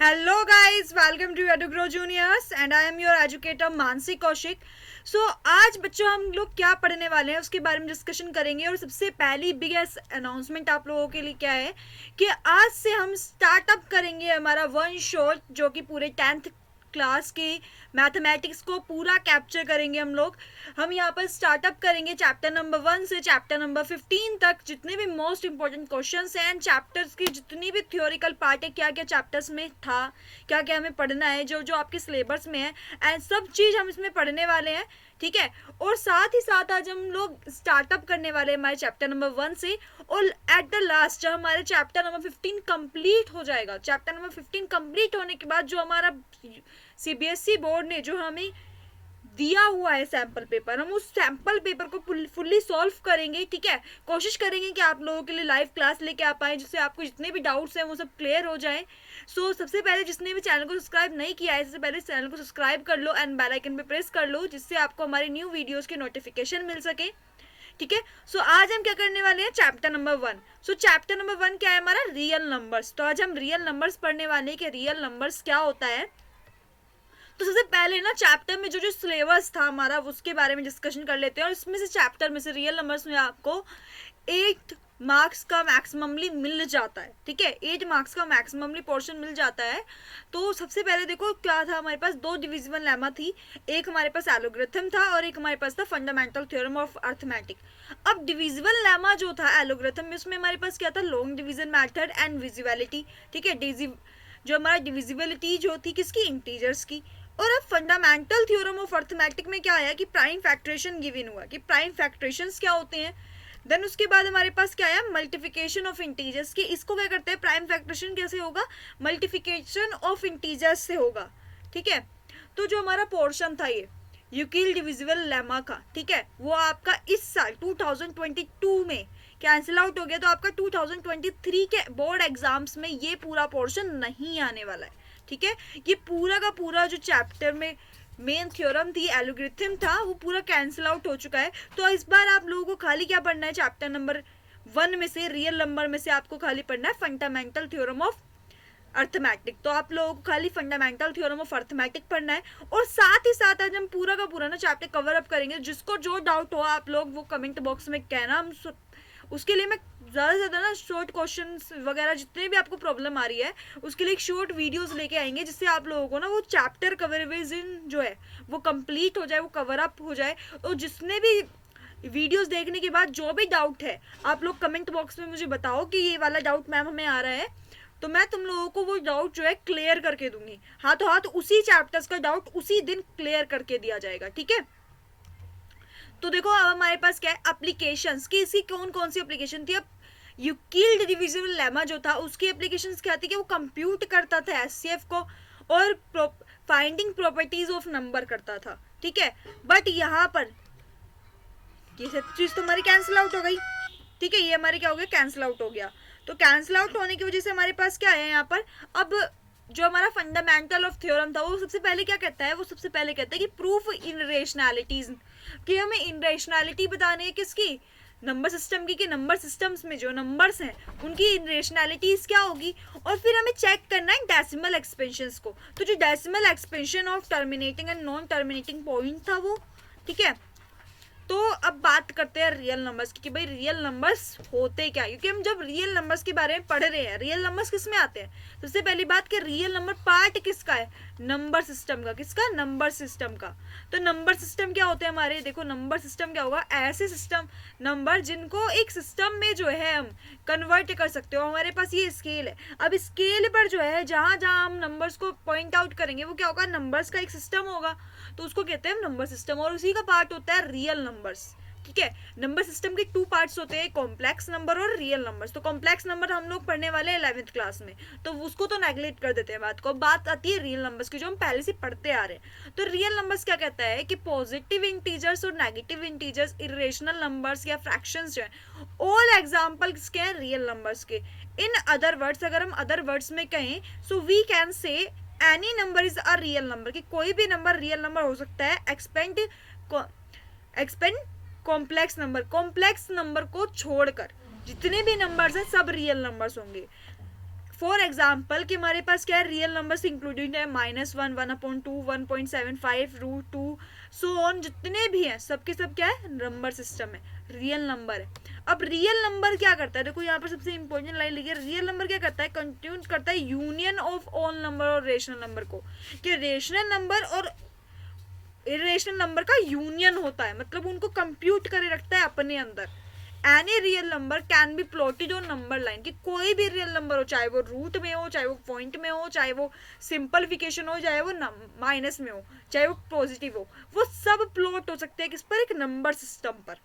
Hello guys, welcome to EduGrow Juniors and I am your educator Mansi Kaushik. आज बच्चों हम लोग क्या पढ़ने वाले हैं उसके बारे में डिस्कशन करेंगे। और सबसे पहली बिगेस्ट अनाउंसमेंट आप लोगों के लिए क्या है कि आज से हम स्टार्टअप करेंगे हमारा वन शॉट, जो कि पूरे 10th क्लास की मैथमेटिक्स को पूरा कैप्चर करेंगे हम यहाँ पर स्टार्टअप करेंगे चैप्टर नंबर 1 से चैप्टर नंबर 15 तक। जितने भी मोस्ट इंपॉर्टेंट क्वेश्चंस हैं एंड चैप्टर्स की जितनी भी थ्योरिकल पार्ट है, क्या क्या चैप्टर्स में था, क्या क्या हमें पढ़ना है, जो जो आपके सिलेबस में है, एंड सब चीज़ हम इसमें पढ़ने वाले हैं, ठीक है। और साथ ही साथ आज हम लोग स्टार्टअप करने वाले हैं हमारे चैप्टर नंबर 1 से। और एट द लास्ट जब हमारे चैप्टर नंबर 15 कंप्लीट हो जाएगा, चैप्टर नंबर 15 कंप्लीट होने के बाद जो हमारा सीबीएसई बोर्ड ने जो हमें दिया हुआ है सैम्पल पेपर, हम उस सैम्पल पेपर को फुल्ली सॉल्व करेंगे, ठीक है। कोशिश करेंगे कि आप लोगों के लिए लाइव क्लास लेके आ पाए, जिससे आपको जितने भी डाउट्स हैं वो सब क्लियर हो जाए। सबसे पहले जिसने भी चैनल को सब्सक्राइब नहीं किया है, सबसे पहले चैनल को सब्सक्राइब कर लो एंड बेल आइकन पे प्रेस कर लो, जिससे आपको हमारे न्यू वीडियोस के नोटिफिकेशन मिल सके, ठीक है। आज हम क्या करने वाले हैं, चैप्टर नंबर 1। चैप्टर नंबर 1 क्या है हमारा, रियल नंबर्स। तो आज हम रियल नंबर्स पढ़ने वाले हैं कि रियल नंबर्स क्या होता है। तो सबसे पहले ना चैप्टर में जो जो सिलेबस था हमारा उसके बारे में डिस्कशन कर लेते हैं। और इसमें से चैप्टर में से रियल नंबर्स में आपको 8 मार्क्स का मैक्सिममली मिल जाता है, ठीक है। 8 मार्क्स का मैक्सिममली पोर्शन मिल जाता है। तो सबसे पहले देखो क्या था हमारे पास, 2 डिविजिबल लेमा थी, एक हमारे पास एलोग्रिथम था और एक हमारे पास था फंडामेंटल थ्योरम ऑफ अर्थमेटिक। अब डिविजिबल लेमा जो था एलोग्रिथम में, उसमें हमारे पास क्या था, long division method and visibility, ठीक है। जो हमारा डिविजिबिलिटी जो थी किसकी, इंटीजर्स की। और अब फंडामेंटल थ्योरम ऑफ अर्थमेटिक में क्या आया कि प्राइम फैक्टरेशन गिवन हुआ कि प्राइम फैक्टरेशंस क्या होते हैं। देन उसके बाद हमारे पास क्या आया, मल्टीप्लिकेशन ऑफ इंटीजर्स की। इसको क्या करते हैं, प्राइम फैक्टरेशन कैसे होगा, मल्टीप्लिकेशन ऑफ इंटीजर्स से होगा, ठीक है। तो जो हमारा पोर्शन था ये यूक्लिड डिविजिबल लेमा का, ठीक है, वो आपका इस साल 2022 में कैंसिल आउट हो गया। तो आपका 2023 के बोर्ड एग्जाम्स में ये पूरा पोर्शन नहीं आने वाला है, ठीक है। ये पूरा का पूरा जो चैप्टर में मेन थ्योरम थी, एलोग्रिथम था, वो पूरा कैंसिल आउट हो चुका है। तो इस बार आप लोगों को खाली क्या पढ़ना है, चैप्टर नंबर 1 में से रियल नंबर में से आपको खाली पढ़ना है फंडामेंटल थ्योरम ऑफ अर्थमेटिक। तो आप लोगों को खाली फंडामेंटल थ्योरम ऑफ अर्थमेटिक पढ़ना है। और साथ ही साथ आज हम पूरा का पूरा ना चैप्टर कवर अप करेंगे। जिसको जो डाउट हो आप लोग वो कमेंट बॉक्स में कहना, हम उसके लिए मैं ज़्यादा से ज़्यादा ना शॉर्ट क्वेश्चंस वगैरह जितने भी आपको प्रॉब्लम आ रही है उसके लिए एक शॉर्ट वीडियोस लेके आएंगे, जिससे आप लोगों को ना वो चैप्टर कवरेज जो है वो कंप्लीट हो जाए, वो कवर अप हो जाए। और जिसने भी वीडियोस देखने के बाद जो भी डाउट है आप लोग कमेंट बॉक्स में मुझे बताओ कि ये वाला डाउट मैम हमें आ रहा है, तो मैं तुम लोगों को वो डाउट जो है क्लियर करके दूंगी। हाथों हाथ उसी चैप्टर्स का डाउट उसी दिन क्लियर करके दिया जाएगा, ठीक है। तो देखो अब हमारे पास क्या है, एप्लीकेशंस की। इसकी कौन कौन सी एप्लीकेशन थी। अब यूक्लिड डिविजिबल लेमा जो था उसकी एप्लीकेशंस क्या थी कि वो कंप्यूट करता था एचसीएफ को और फाइंडिंग प्रॉपर्टीज ऑफ नंबर करता था, ठीक है। बट यहाँ पर ये सब चीज तो हमारी कैंसिल आउट हो गई, ठीक है। ये हमारे क्या हो गया, कैंसिल आउट हो गया। तो कैंसिल आउट होने की वजह से हमारे पास क्या है यहाँ पर, अब जो हमारा फंडामेंटल ऑफ थ्योरम था वो सबसे पहले क्या कहता है, वो सबसे पहले कहता है कि प्रूफ इन रेशनैलिटीज, कि हमें इन रेशनैलिटी बतानी है किसकी, नंबर सिस्टम की। कि नंबर सिस्टम्स में जो नंबर्स हैं उनकी रेशनैलिटीज क्या होगी। और फिर हमें चेक करना है डेसिमल एक्सपेंशंस को। तो जो decimal expansion of terminating and non terminating point था वो, ठीक है। तो अब बात करते हैं रियल नंबर्स की कि भाई रियल नंबर्स होते क्या। क्योंकि हम जब रियल नंबर्स के बारे में पढ़ रहे हैं, रियल नंबर्स किस में आते हैं, सबसे पहली बात कि रियल नंबर पार्ट किसका है, नंबर सिस्टम का। किसका, नंबर सिस्टम का। तो नंबर सिस्टम क्या होते हैं हमारे, देखो नंबर सिस्टम क्या होगा, ऐसे सिस्टम नंबर जिनको एक सिस्टम में जो है हम कन्वर्ट कर सकते हो। हमारे पास ये स्केल है, अब स्केल पर जो है जहाँ जहाँ हम नंबर्स को पॉइंट आउट करेंगे वो क्या होगा, नंबर्स का एक सिस्टम होगा, तो उसको कहते हैं नंबर सिस्टम। और उसी का पार्ट होता है रियल नंबर्स, ठीक है। नंबर सिस्टम के 2 पार्ट्स होते हैं, कॉम्प्लेक्स नंबर और रियल नंबर्स। तो कॉम्प्लेक्स नंबर हम लोग पढ़ने वाले हैं 11th क्लास में, तो उसको तो नेग्लेक्ट कर देते हैं बात को। बात आती है रियल नंबर्स की, जो हम पहले से पढ़ते आ रहे हैं। तो रियल नंबर्स क्या कहता है कि पॉजिटिव इंटीजर्स और नेगेटिव इंटीजर्स, इरेशनल नंबर्स या फ्रैक्शंस जो है, ऑल एग्जाम्पल्स के हैं रियल नंबर्स के। इन अदर वर्ड्स, अगर हम अदर वर्ड्स में कहें, so we can say any number is a real number, कि कोई भी नंबर रियल नंबर हो सकता है। Expand complex number, complex number को छोड़कर जितने भी नंबर्स हैं सब रियल नंबर्स होंगे। फॉर एग्जाम्पल कि हमारे पास क्या है, रियल नंबर्स इंक्लूडिंग है -1, 1/2, 1.75, √2, सो ऑन, जितने भी हैं सबके सब क्या है, नंबर सिस्टम है, रियल नंबर है। अब रियल नंबर क्या करता है, देखो यहाँ पर सबसे इंपॉर्टेंट लाइन लिखी है, रियल नंबर क्या करता है, कंट्रीब्यूट करता है यूनियन ऑफ ऑल नंबर और रेशनल नंबर को, कि रेशनल नंबर और इरेशनल नंबर का यूनियन होता है, मतलब उनको कंप्यूट करे रखता है अपने अंदर। Any real number can B plotted on number line, कि कोई भी रियल नंबर हो, चाहे वो रूट में हो, चाहे वो पॉइंट में हो, चाहे वो सिंपलिफिकेशन हो, चाहे वो माइनस में हो, चाहे वो पॉजिटिव हो, वो सब प्लॉट हो सकते हैं किस पर, एक नंबर सिस्टम पर।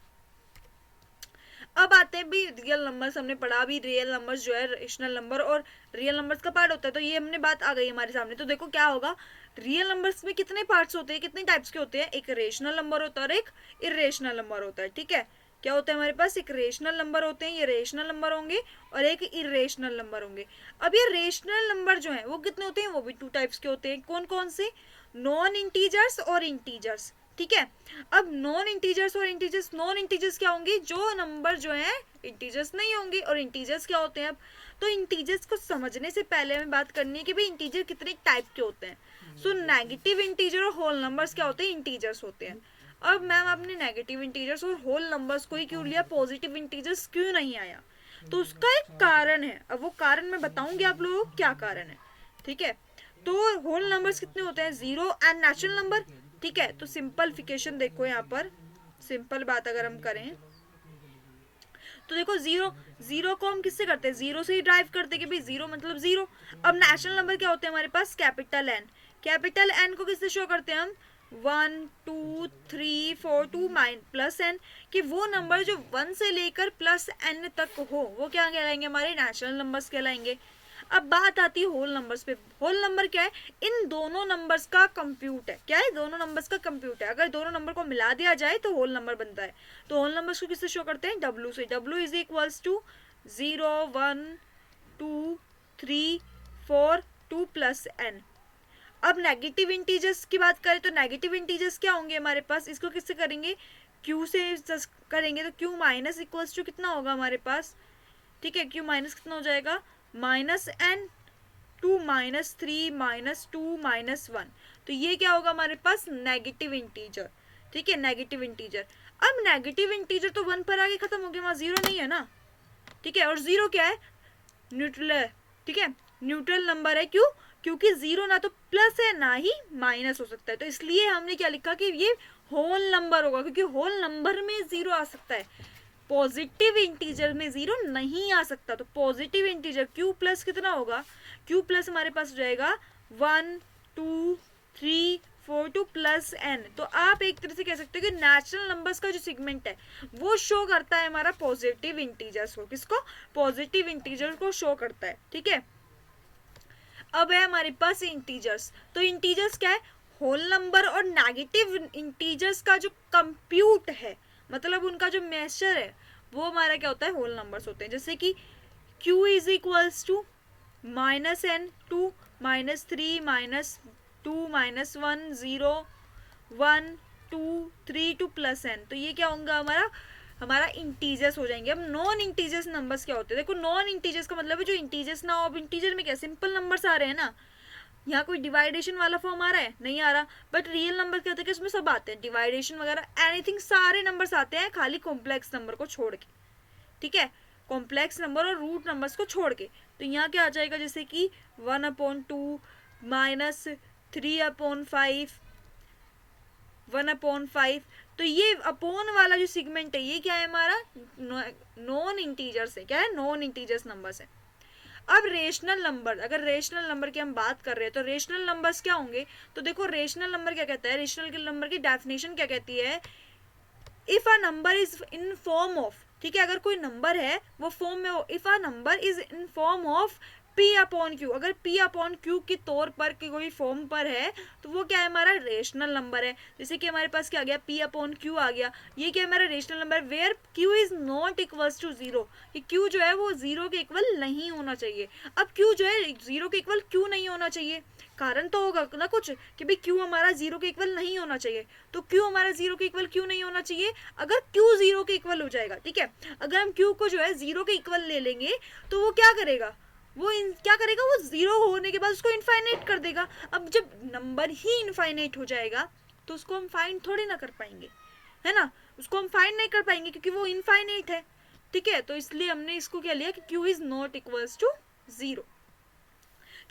अब आते हैं भी रियल नंबर्स, हमने पढ़ा भी रियल नंबर्स जो है रेशनल नंबर और रियल नंबर्स का पार्ट होता है, तो ये हमने बात आ गई हमारे सामने। तो देखो क्या होगा, रियल नंबर्स में कितने पार्ट्स होते हैं, कितने टाइप्स के होते हैं, एक रेशनल नंबर होता है और एक इरेशनल नंबर होता है, ठीक है। क्या होता है हमारे पास, एक रेशनल नंबर होते हैं, ये रेशनल नंबर होंगे, और एक इरेशनल नंबर होंगे। अब ये रेशनल नंबर जो है वो कितने होते हैं, वो भी 2 टाइप्स के होते हैं, कौन कौन से, नॉन इंटीजर्स और इंटीजर्स, ठीक है। अब नॉन इंटीजर्स और इंटीजर्स, नॉन इंटीजर्स क्या होंगे, जो नंबर जो है इंटीजर्स नहीं होंगे, और इंटीजर्स क्या होते हैं। अब तो इंटीजर्स को समझने से पहले हमें बात करनी है कि भाई इंटीजर कितने टाइप के होते हैं। सो नेगेटिव इंटीजर और होल नंबर्स क्या होते हैं, इंटीजर्स होते हैं। अब मैम आपने नेगेटिव इंटीजर्स और होल नंबर्स को ही क्यों लिया, पॉजिटिव इंटीजर्स क्यों नहीं आया, तो उसका एक कारण है। अब वो कारण मैं बताऊंगी आप लोगों को क्या कारण है, ठीक है। तो होल नंबर्स कितने होते हैं, 0 एंड नेचुरल नंबर, ठीक है। तो सिंपलिफिकेशन देखो यहाँ पर, सिंपल बात अगर हम करें तो देखो जीरो को हम किससे करते हैं, 0 से ही ड्राइव करते हैं कि भाई 0 मतलब 0। अब नेचुरल नंबर क्या होते हैं हमारे पास, कैपिटल एन, कैपिटल एन को किससे शो करते हैं हम, 1 2 3 4 2 प्लस एन, कि वो नंबर जो 1 से लेकर प्लस एन तक हो वो क्या कहलाएंगे, हमारे नेचुरल नंबर्स कहलाएंगे। अब बात आती है होल नंबर्स पे। होल नंबर क्या है, इन दोनों नंबर्स का कंप्यूट है, क्या है, दोनों नंबर्स का कंप्यूट है। अगर दोनों नंबर को मिला दिया जाए तो होल नंबर बनता है। तो होल नंबर्स को किससे शो करते हैं, डब्ल्यू से। W is equals to 0 1 2 3 4 2 plus N. अब नेगेटिव इंटीजर्स की बात करें तो नेगेटिव इंटीजर्स क्या होंगे हमारे पास, इसको किससे करेंगे, क्यू से करेंगे। तो क्यू माइनस इक्वल्स टू कितना होगा हमारे पास, ठीक है, क्यू माइनस कितना हो जाएगा, -n 2 -3 -2 -1। तो ये क्या होगा हमारे पास, नेगेटिव इंटीजर, ठीक है, नेगेटिव इंटीजर। अब नेगेटिव इंटीजर तो 1 पर आगे खत्म हो गया, वहां 0 नहीं है ना, ठीक है। और 0 क्या है, न्यूट्रल है, ठीक है, न्यूट्रल नंबर है। क्यों, क्योंकि 0 ना तो प्लस है ना ही माइनस हो सकता है, तो इसलिए हमने क्या लिखा कि ये होल नंबर होगा, क्योंकि होल नंबर में 0 आ सकता है, पॉजिटिव इंटीजर में 0 नहीं आ सकता। तो पॉजिटिव इंटीजर क्यू प्लस कितना होगा, क्यू प्लस हमारे पास हो जाएगा 1 2 3 4 2 प्लस एन। तो आप एक तरह से कह सकते हो कि नेचुरल नंबर्स का जो सेगमेंट है वो शो करता है हमारा पॉजिटिव इंटीजर्स को, किसको, पॉजिटिव इंटीजर को शो करता है, ठीक है। अब है हमारे पास इंटीजर्स। तो इंटीजर्स क्या है, होल नंबर और नेगेटिव इंटीजर्स का जो कंप्यूट है, मतलब उनका जो मेजर है वो हमारा क्या होता है, होल नंबर्स होते हैं। जैसे कि q is equals to -n 2 -3 -2 -1 0 1 2 3 2 plus n। तो ये क्या होगा हमारा इंटीजर्स हो जाएंगे। अब नॉन इंटीजर्स नंबर्स क्या होते हैं, देखो नॉन इंटीजर्स का मतलब है जो इंटीजर्स ना हो। अब इंटीजर में क्या सिंपल नंबर्स आ रहे हैं ना, यहाँ कोई डिवाइडेशन वाला फॉर्म आ रहा है, नहीं आ रहा। बट रियल नंबर क्या होता है कि उसमें सब आते हैं, डिवाइडेशन वगैरह एनीथिंग, सारे नंबर्स आते हैं, खाली कॉम्प्लेक्स नंबर को छोड़ के, ठीक है, कॉम्प्लेक्स नंबर और रूट नंबर्स को छोड़ के। तो यहाँ क्या आ जाएगा, जैसे कि 1/2 -3/5 1/5। तो ये अपोन वाला जो सेगमेंट है ये क्या है हमारा, नॉन इंटीजर्स है, क्या है, नॉन इंटीजर्स नंबर्स है। अब रेशनल नंबर, अगर रेशनल नंबर की हम बात कर रहे हैं तो रेशनल नंबर्स क्या होंगे, तो देखो रेशनल नंबर क्या कहता है, रेशनल नंबर की डेफिनेशन क्या कहती है, if a number is in form of, ठीक है, अगर कोई नंबर है वो फॉर्म में हो, if a number is in form of P/Q, अगर P/Q के तौर पर कोई फॉर्म पर है तो वो क्या है, हमारा रेशनल नंबर है। जैसे कि हमारे पास क्या आ गया, P/Q आ गया, ये क्या है, हमारा rational number, where Q is not equals to 0, कि Q जो है वो 0 के इक्वल नहीं होना चाहिए। अब Q जो है 0 के इक्वल क्यों नहीं होना चाहिए, कारण तो होगा ना कुछ कि भाई Q हमारा 0 के इक्वल नहीं होना चाहिए। तो Q हमारा 0 के इक्वल क्यों नहीं होना चाहिए, अगर Q 0 के इक्वल हो जाएगा, ठीक है, अगर हम Q को जो है 0 के इक्वल ले लेंगे तो वो क्या करेगा, वो क्या करेगा, वो जीरो होने के बाद उसको इनफाइनाइट कर देगा। अब जब नंबर ही इनफाइनाइट हो जाएगा तो उसको हम फाइंड थोड़ी ना कर पाएंगे, है ना, उसको हम फाइंड नहीं कर पाएंगे क्योंकि वो इनफाइनाइट है। ठीक है, तो इसलिए हमने इसको क्या लिया कि q is not equals to 0।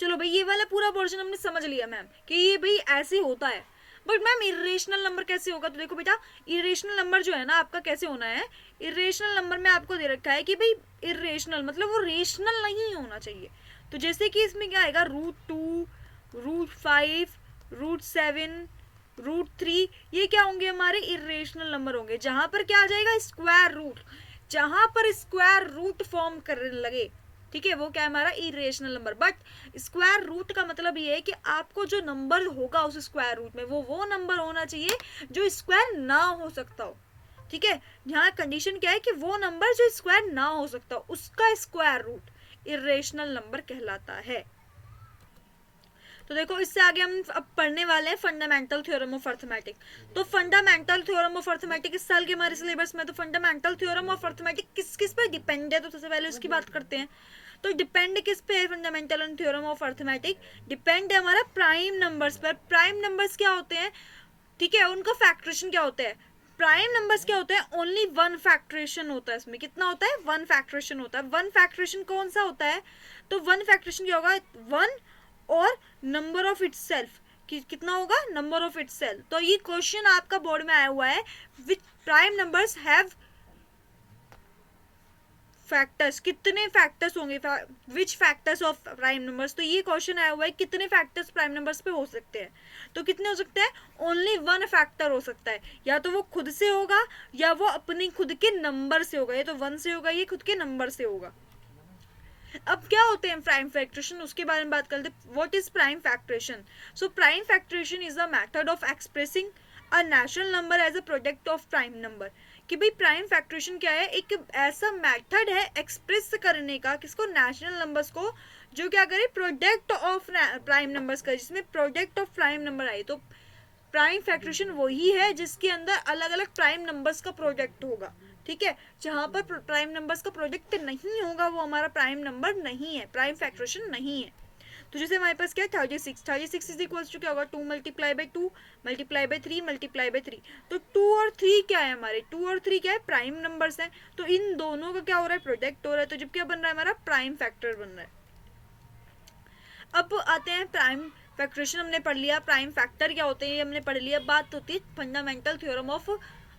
चलो भाई, ये वाला पूरा पोर्शन हमने समझ लिया मैम कि ये भाई ऐसे होता है। बट मैम इरेशनल नंबर कैसे होगा? तो देखो बेटा, इरेशनल नंबर जो है ना आपका कैसे होना है, इरेशनल नंबर में आपको दे रखा है कि भाई इरेशनल मतलब वो रेशनल नहीं होना चाहिए। तो जैसे कि इसमें क्या आएगा, √2, √5, √7, √3, ये क्या होंगे, हमारे इरेशनल नंबर होंगे। जहां पर क्या आ जाएगा, स्क्वायर रूट, जहां पर स्क्वायर रूट फॉर्म करने लगे, ठीक है, वो क्या है हमारा irrational number. But square root का मतलब ये है कि आपको जो नंबर होगा उस स्क्वायर रूट में वो नंबर होना चाहिए जो स्क्वायर ना हो सकता हो। ठीक है, यहाँ कंडीशन क्या है कि वो नंबर जो स्क्वायर ना हो सकता हो उसका स्क्वायर रूट इरेशनल नंबर कहलाता है। तो देखो, इससे आगे हम अब पढ़ने वाले हैं फंडामेंटल थ्योरम ऑफ अर्थमेटिक। तो फंडामेंटल थ्योरम ऑफ अर्थमेटिक इस साल के हमारे सिलेबस में, तो फंडामेंटल थ्योरम ऑफ अर्थमेटिक किस किस पर डिपेंड है, तो सबसे पहले उसकी बात करते हैं। तो डिपेंड किस पे है fundamental theorem of arithmetic? Depend है हमारा प्राइम नंबर्स पर। प्राइम नंबर्स क्या होते हैं, ठीक है, उनका फैक्टरेशन क्या होता है? प्राइम नंबर्स क्या होता है, ओनली वन फैक्टरेशन होता है इसमें। कितना होता है? वन फैक्टरेशन होता है। वन फैक्टरेशन कौन सा होता है? तो वन फैक्टरेशन क्या होगा, वन और नंबर ऑफ इटसेल्फ, कितना होगा, नंबर ऑफ इटसेल्फ। तो ये क्वेश्चन आपका बोर्ड में आया हुआ है, विच प्राइम नंबर्स हैव फैक्टर्स, कितने फैक्टर्स होंगे, विच फैक्टर्स ऑफ प्राइम नंबर्स। तो ये क्वेश्चन आया हुआ है कितने फैक्टर्स प्राइम नंबर्स पे हो सकते हैं। तो कितने हो सकते हैं? ओनली वन फैक्टर हो सकता है, या तो वो खुद से होगा या वो अपनी खुद के नंबर से होगा। ये तो वन से होगा, ये खुद के नंबर से होगा। अब क्या होते हैं प्राइम फैक्टरेशन, उसके बारे में बात करते हैं। What is prime factorization? So prime factorization is a method of expressing a natural number as a product of prime number. कि भाई प्राइम फैक्टरेशन क्या है, एक ऐसा मेथड है एक्सप्रेस करने का, किसको, नेचुरल नंबर्स को, जो क्या करे, प्रोडक्ट ऑफ प्राइम नंबर्स का, जिसमें प्रोडक्ट ऑफ प्राइम नंबर आए। तो प्राइम फैक्टरेशन वही है जिसके अंदर अलग अलग प्राइम नंबर्स का प्रोडक्ट होगा। ठीक है, जहां पर प्राइम नंबर्स का प्रोडक्ट नहीं होगा वो हमारा प्राइम नंबर नहीं है, प्राइम फैक्टरेशन नहीं है। तो जैसे हमारे पास क्या है, 36 इज इक्वल टू क्या होगा, 2 multiply by 2 multiply by 3 multiply by 3। तो 2 और 3 क्या है, हमारे 2 और 3 क्या है, प्राइम नंबर्स हैं। तो इन दोनों का क्या हो रहा है, प्रोडक्ट हो रहा है। तो जब क्या बन रहा है, हमारा प्राइम फैक्टर बन रहा है। अब आते हैं प्राइम फैक्टरेशन, हमने पढ़ लिया, प्राइम फैक्टर क्या होते हैं ये हमने पढ़ लिया। बात होती है फंडामेंटल थ्योरम ऑफ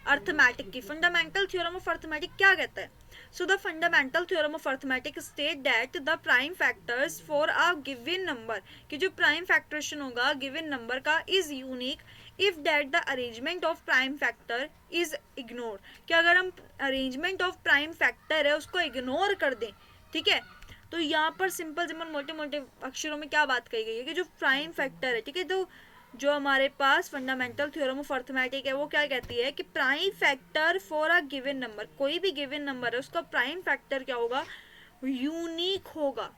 अर्थमेटिक की। फंडामेंटल थ्योरम ऑफ अर्थमेटिक क्या कहता है? So the fundamental theorem of arithmetic state that the prime factors for a given number, कि जो प्राइम फैक्टरेशन होगा गिवन नंबर का, is unique if that the arrangement of prime factor is ignore. कि अगर हम अरेंजमेंट ऑफ प्राइम फैक्टर है उसको ignore कर दें, ठीक है, तो यहाँ पर सिंपल सिंपल मोटे मोटे अक्षरों में क्या बात कही गई है कि जो प्राइम फैक्टर है, ठीक है, तो जो हमारे पास फंडामेंटल थ्योरम ऑफ अर्थमेटिक है वो क्या कहती है कि prime factor for a given number, कोई भी गिवन नंबर है उसका प्राइम फैक्टर क्या होगा, यूनिक होगा।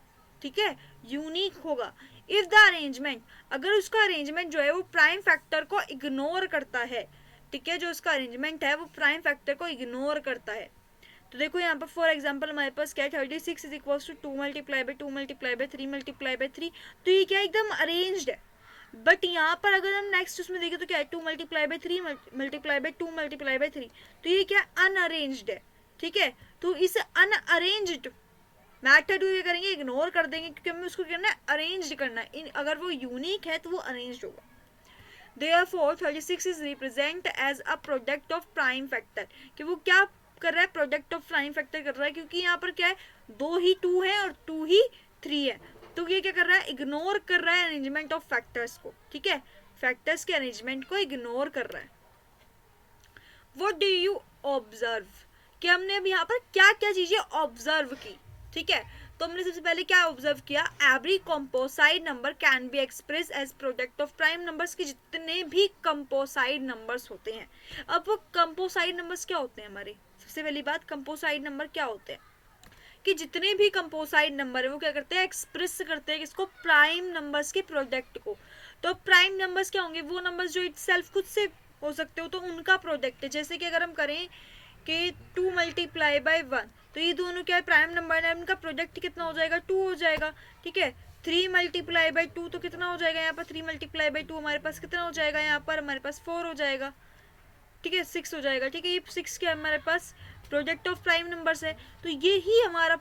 ठीक है, यूनिक होगा। इफ द अरेंजमेंट, अगर उसका अरेंजमेंट जो है वो प्राइम फैक्टर को इग्नोर करता है, ठीक है, जो उसका अरेंजमेंट है वो प्राइम फैक्टर को इग्नोर करता है। तो देखो यहाँ पर फॉर एग्जाम्पल हमारे पास क्या है, 36 is equal to 2 multiply by 2 multiply by 3 multiply by 3। तो ये क्या एकदम अरेंज्ड है। बट यहाँ पर अगर हम नेक्स्ट उसमें देखें तो क्या है, 2 multiply by 3 multiply by 2 multiply by 3। तो ये क्या अनअरेंज्ड है। ठीक है, तो इस अनअरेंज्ड मैथड को करेंगे, इग्नोर कर देंगे, क्योंकि हमें उसको करना है अरेंज करना है। अगर वो यूनिक है तो वो अरेंज्ड होगा। Therefore 36 is represent as a product of prime factor, कि वो क्या कर रहा है, प्रोडक्ट ऑफ प्राइम फैक्टर कर रहा है, क्योंकि यहाँ पर क्या है, 2 ही 2 है और 2 ही 3 है। तो ये क्या कर रहा है, इग्नोर कर रहा है अरेंजमेंट ऑफ फैक्टर्स को। ठीक है, फैक्टर्स के अरेंजमेंट को इग्नोर कर रहा है। व्हाट डू यू ऑब्जर्व, कि हमने अब यहाँ पर क्या क्या चीजें ऑब्जर्व की। ठीक है, तो हमने सबसे पहले क्या ऑब्जर्व किया, every composite number can be express as product of prime numbers, की जितने भी कंपोसाइड नंबर्स होते हैं। अब वो कंपोसाइड नंबर्स क्या होते हैं हमारे, सबसे पहली बात, कंपोसाइड नंबर क्या होते हैं, कि जितने भी कंपोसाइड नंबर है वो क्या करते हैं, एक्सप्रेस करते हैं किसको, प्राइम नंबर्स के प्रोडक्ट को। तो प्राइम नंबर्स क्या होंगे, वो नंबर्स जो इटसेल्फ खुद से हो सकते हो, तो उनका प्रोडक्ट है। जैसे कि अगर हम करें कि 2 मल्टीप्लाई बाय 1, तो ये दोनों क्या है, प्राइम नंबर है, इनका प्रोडक्ट कितना हो जाएगा, 2 हो जाएगा, ठीक है। 3 मल्टीप्लाई बाय 2 तो कितना हो जाएगा यहाँ पर, 3 मल्टीप्लाई बाय 2 हमारे पास कितना हो जाएगा, यहाँ पर हमारे पास 4 हो जाएगा, ठीक है, 6 हो जाएगा, ठीक है। ये 6 क्या हमारे पास प्रोडक्ट ऑफ प्राइम नंबर्स है। तो यही हमारा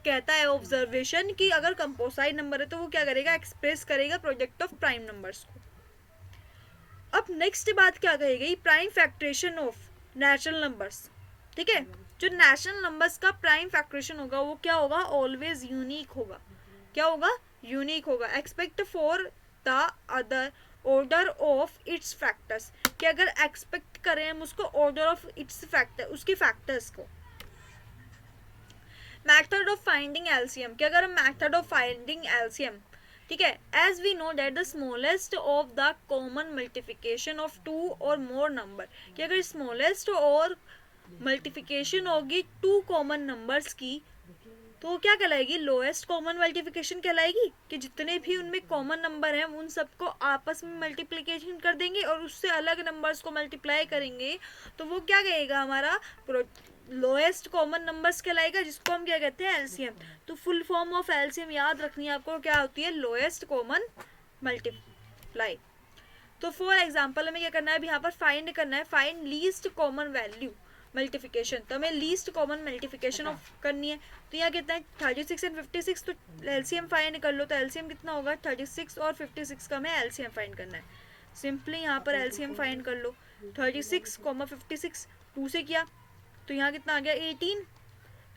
कहता है ऑब्जर्वेशन कि अगर कंपोसाइट नंबर है तो वो क्या करेगा, एक्सप्रेस करेगा प्रोडक्ट ऑफ प्राइम नंबर्स को। अब नेक्स्ट बात क्या कही गई, prime factorisation of natural numbers, ठीक है। जो नेचुरल नंबर्स का प्राइम फैक्टरेशन होगा वो क्या होगा, ऑलवेज यूनिक होगा। क्या होगा, यूनिक होगा। Expect for the other order of its factors, कि अगर एक्सपेक्ट करें हम उसको ऑर्डर ऑफ इट्स फैक्टर, उसके फैक्टर्स को। मेथड ऑफ फाइंडिंग एलसीएम, कि अगर हम मेथड ऑफ फाइंडिंग एलसीएम, ठीक है, as we know that the smallest of the common multiplication of two और मोर नंबर, कि अगर स्मॉलेस्ट और मल्टीप्लिकेशन होगी टू कॉमन नंबर्स की तो वो क्या कहलाएगी, लोएस्ट कॉमन मल्टीप्लिकेशन कहलाएगी, कि जितने भी उनमें कॉमन नंबर हैं उन सबको आपस में मल्टीप्लिकेशन कर देंगे और उससे अलग नंबर्स को मल्टीप्लाई करेंगे, तो वो क्या कहेगा, हमारा लोएस्ट कॉमन नंबर्स कहलाएगा, जिसको हम क्या कहते हैं, एलसीएम। तो फुल फॉर्म ऑफ एलसीएम याद रखनी है आपको, क्या होती है, लोएस्ट कॉमन मल्टीप्लाई। तो फॉर एग्जांपल हमें क्या करना है, अभी यहाँ पर फाइंड करना है, find least common value multiplication, तो हमें लीस्ट कॉमन मल्टीप्लिकेशन ऑफ करनी है। तो यहाँ कितना है, 36 एंड 56, तो एलसीएम फाइंड कर लो। तो एलसीएम कितना होगा, 36 और 56 का हमें एलसीएम फाइंड करना है। सिंपली यहाँ पर एलसीएम फाइंड कर लो, 36, 56, 2 से किया तो यहाँ कितना आ गया, 18,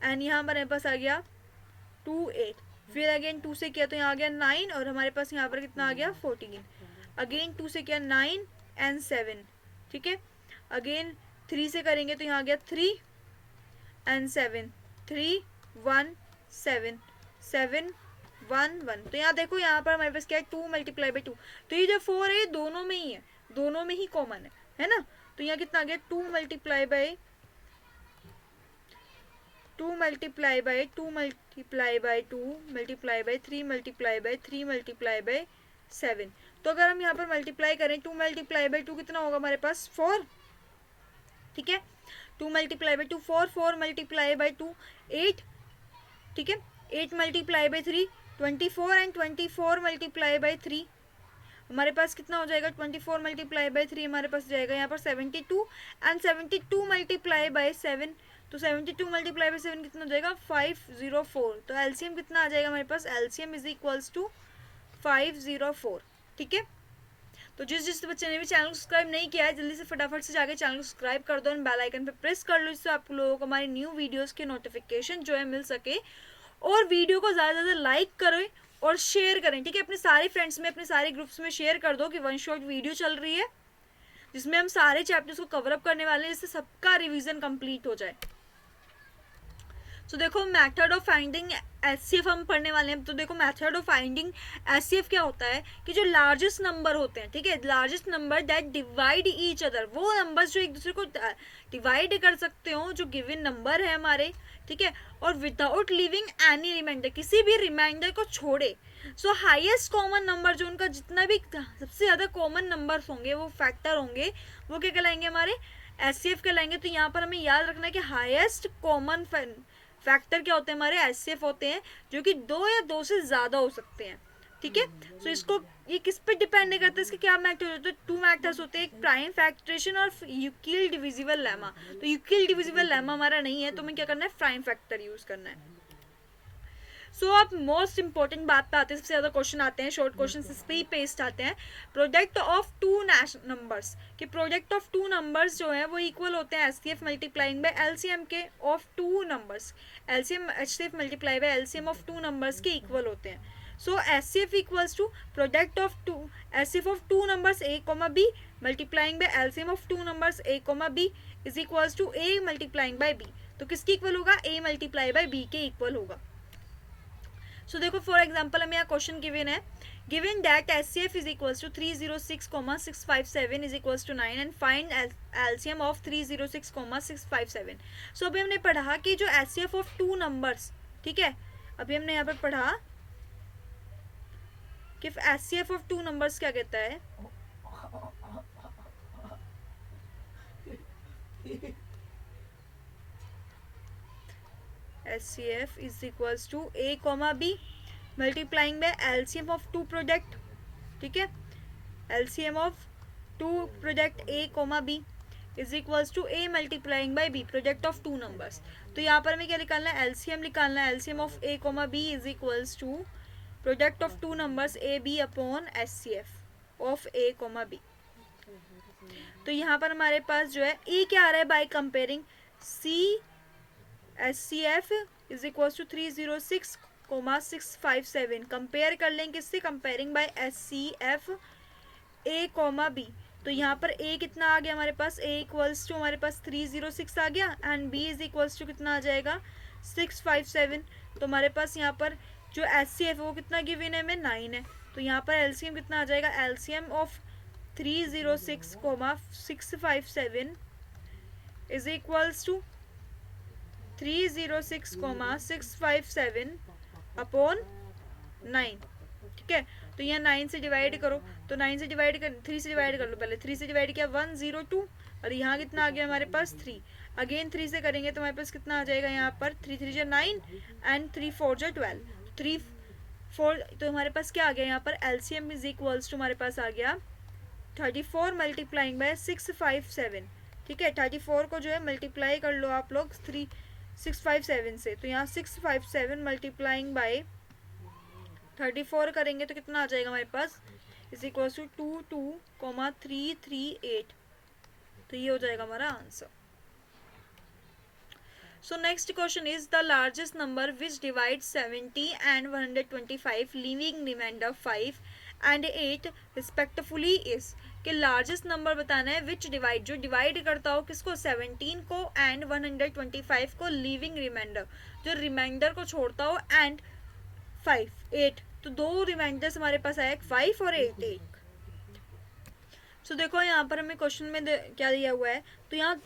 एंड यहाँ हमारे पास आ गया 2, 8, फिर अगेन 2 से किया तो यहाँ आ गया 9, और हमारे पास यहाँ पर कितना आ गया, 14, अगेन 2 से किया 9 एंड 7, ठीक है। अगेन 3 से करेंगे तो यहाँ आ गया 3 एंड 7, 3, 1, 7, 7, 1, 1। तो यहाँ देखो, यहाँ पर हमारे पास क्या है, 2 मल्टीप्लाई बाई 2, तो ये जो 4 है दोनों में ही है, दोनों में ही कॉमन है ना। तो यहाँ कितना आ गया, 2 multiply by 2 multiply by 2 multiply by 2 multiply by 3 multiply by 3 multiply by 7। तो अगर हम यहाँ पर मल्टीप्लाई करें, 2 मल्टीप्लाई बाई 2 कितना होगा हमारे पास, 4, ठीक है। 2 मल्टीप्लाई बाई 2 4, 4 मल्टीप्लाई बाई 2 8, ठीक है। 8 multiply by 3 24, and 24 multiply by 3 हमारे पास कितना हो जाएगा, 24 मल्टीप्लाई बाई 3 हमारे पास जाएगा यहाँ पर 72, एंड 72 मल्टीप्लाई बाई 7, तो 72 मल्टीप्लाई बाई 7 कितना हो जाएगा, 504। तो एलसीएम कितना आ जाएगा हमारे पास, एलसीएम इज इक्वल्स टू 504, ठीक है। तो जिस बच्चे ने भी चैनल को सब्सक्राइब नहीं किया है, जल्दी से फटाफट से जाके चैनल को सब्सक्राइब कर दो, और बेल आइकन पे प्रेस कर लो, जिससे आप लोगों को हमारी न्यू वीडियोस के नोटिफिकेशन जो है मिल सके। और वीडियो को ज़्यादा से ज़्यादा लाइक करें और शेयर करें, ठीक है। अपने सारे फ्रेंड्स में, अपने सारे ग्रुप्स में शेयर कर दो कि वन शॉट वीडियो चल रही है जिसमें हम सारे चैप्टर्स को कवर अप करने वाले हैं, जिससे सबका रिवीजन कंप्लीट हो जाए। तो देखो, मेथड ऑफ फाइंडिंग एचसीएफ हम पढ़ने वाले हैं। तो देखो, मेथड ऑफ फाइंडिंग एचसीएफ क्या होता है कि जो लार्जेस्ट नंबर होते हैं, ठीक है, largest number that divide each other, वो नंबर्स जो एक दूसरे को डिवाइड कर सकते हो, जो गिवन नंबर है हमारे, ठीक है, और विदाउट लिविंग एनी रिमाइंडर, किसी भी रिमाइंडर को छोड़े। सो हाईएस्ट कॉमन नंबर, जो उनका जितना भी सबसे ज़्यादा कॉमन नंबर्स होंगे, वो फैक्टर होंगे, वो क्या कहलाएंगे, हमारे एचसीएफ कहलाएंगे। तो यहाँ पर हमें याद रखना है कि हाईएस्ट कॉमन फैक्टर क्या होते हैं, हमारे एचसीएफ होते हैं, जो कि 2 या 2 से ज़्यादा हो सकते हैं, ठीक है। सो इसको, ये किस पे डिपेंड नहीं करता, इसके क्या मैथड होते हैं, 2 मैथड्स होते हैं, एक प्राइम फैक्टरेशन और यूक्लिड डिविजिबल लेमा। तो यूक्लिड डिविजिबल लेमा हमारा नहीं है, तो हमें क्या करना है, प्राइम फैक्टर यूज करना है। सो अब मोस्ट इंपॉर्टेंट बात पे आते हैं, सबसे ज़्यादा क्वेश्चन आते हैं, शॉर्ट क्वेश्चन स्पीड पेस्ट आते हैं। प्रोडक्ट ऑफ 2 नंबर्स, कि प्रोडक्ट ऑफ 2 नंबर्स जो है वो इक्वल होते हैं एचसीएफ मल्टीप्लाइंग बाय एलसीएम के of 2 numbers. LCM HCF multiply by LCM of 2 numbers के इक्वल होते हैं। So HCF equals to product of 2 HCF of 2 numbers A comma B multiplying by LCM of 2 numbers A comma B is equals to A multiplying by B. तो किसके equal होगा, A multiply by B के equal होगा। So देखो, for example हमें यहाँ question given है, given that HCF is equals to 306,657 is equals to 9 and find LCM of 306,657। So अभी हमने पढ़ा कि जो एचसीएफ ऑफ 2 नंबर्स, ठीक है, अभी हमने यहाँ पर पढ़ा कि एचसीएफ ऑफ 2 नंबर्स क्या कहता है, HCF is equals to A comma B multiplying by LCM of two product, ठीक है, LCM of two product A comma B is equals to A multiplying by B product of two numbers. तो यहाँ पर हमें क्या निकालना है, LCM निकालना है। LCM of A comma B is equals to product of two numbers A B upon HCF of A comma B। तो यहाँ पर हमारे पास जो है E क्या आ रहा है by comparing, C HCF is equal to 306,657 compare कर लेंगे किससे, comparing by HCF A comma B। तो यहाँ पर A कितना आ गया हमारे पास, A इक्वल्स टू हमारे पास 306 आ गया and B is equals to कितना आ जाएगा 657। तो हमारे पास यहाँ पर जो HCF है वो कितना गिवन है हमें 9 है। तो यहाँ पर LCM कितना आ जाएगा, LCM of 306,657 is equals to 306,657 upon 9, ठीक है। तो यहाँ 9 से डिवाइड करो, तो 9 से डिवाइड कर 3 से डिवाइड कर लो, पहले 3 से डिवाइड किया 102 और यहाँ कितना आ गया हमारे पास 3, अगेन 3 से करेंगे तो हमारे पास कितना आ जाएगा यहाँ पर 3 3 9 एंड 3 4 12, 3 4। तो हमारे पास क्या आ गया यहाँ पर, LCM इज इक्वल्स टू हमारे पास आ गया 34 मल्टीप्लाइंग बाय 657, ठीक है। 34 को जो है मल्टीप्लाई कर लो आप लोग 657 से, तो यहाँ 657 मल्टीप्लाइंग बाय 34 करेंगे तो कितना आ जाएगा हमारे पास, इज इक्वल टू 22,338। तो ये हो जाएगा हमारा answer. So next question is the largest number which divide 70 and 125 leaving remainder 5 and 8 respectfully is, कि लार्जेस्ट नंबर बताना है विच डिवाइड, जो डिवाइड करता हो किसको, 17 को एंड 125 को, लिविंग रिमाइंडर जो रिमाइंडर को छोड़ता हो, एंड 5 8। तो दो रिमाइंडर्स हमारे पास आए 5 और 8 1। सो देखो यहाँ पर हमें क्वेश्चन में क्या दिया हुआ है, तो यहाँ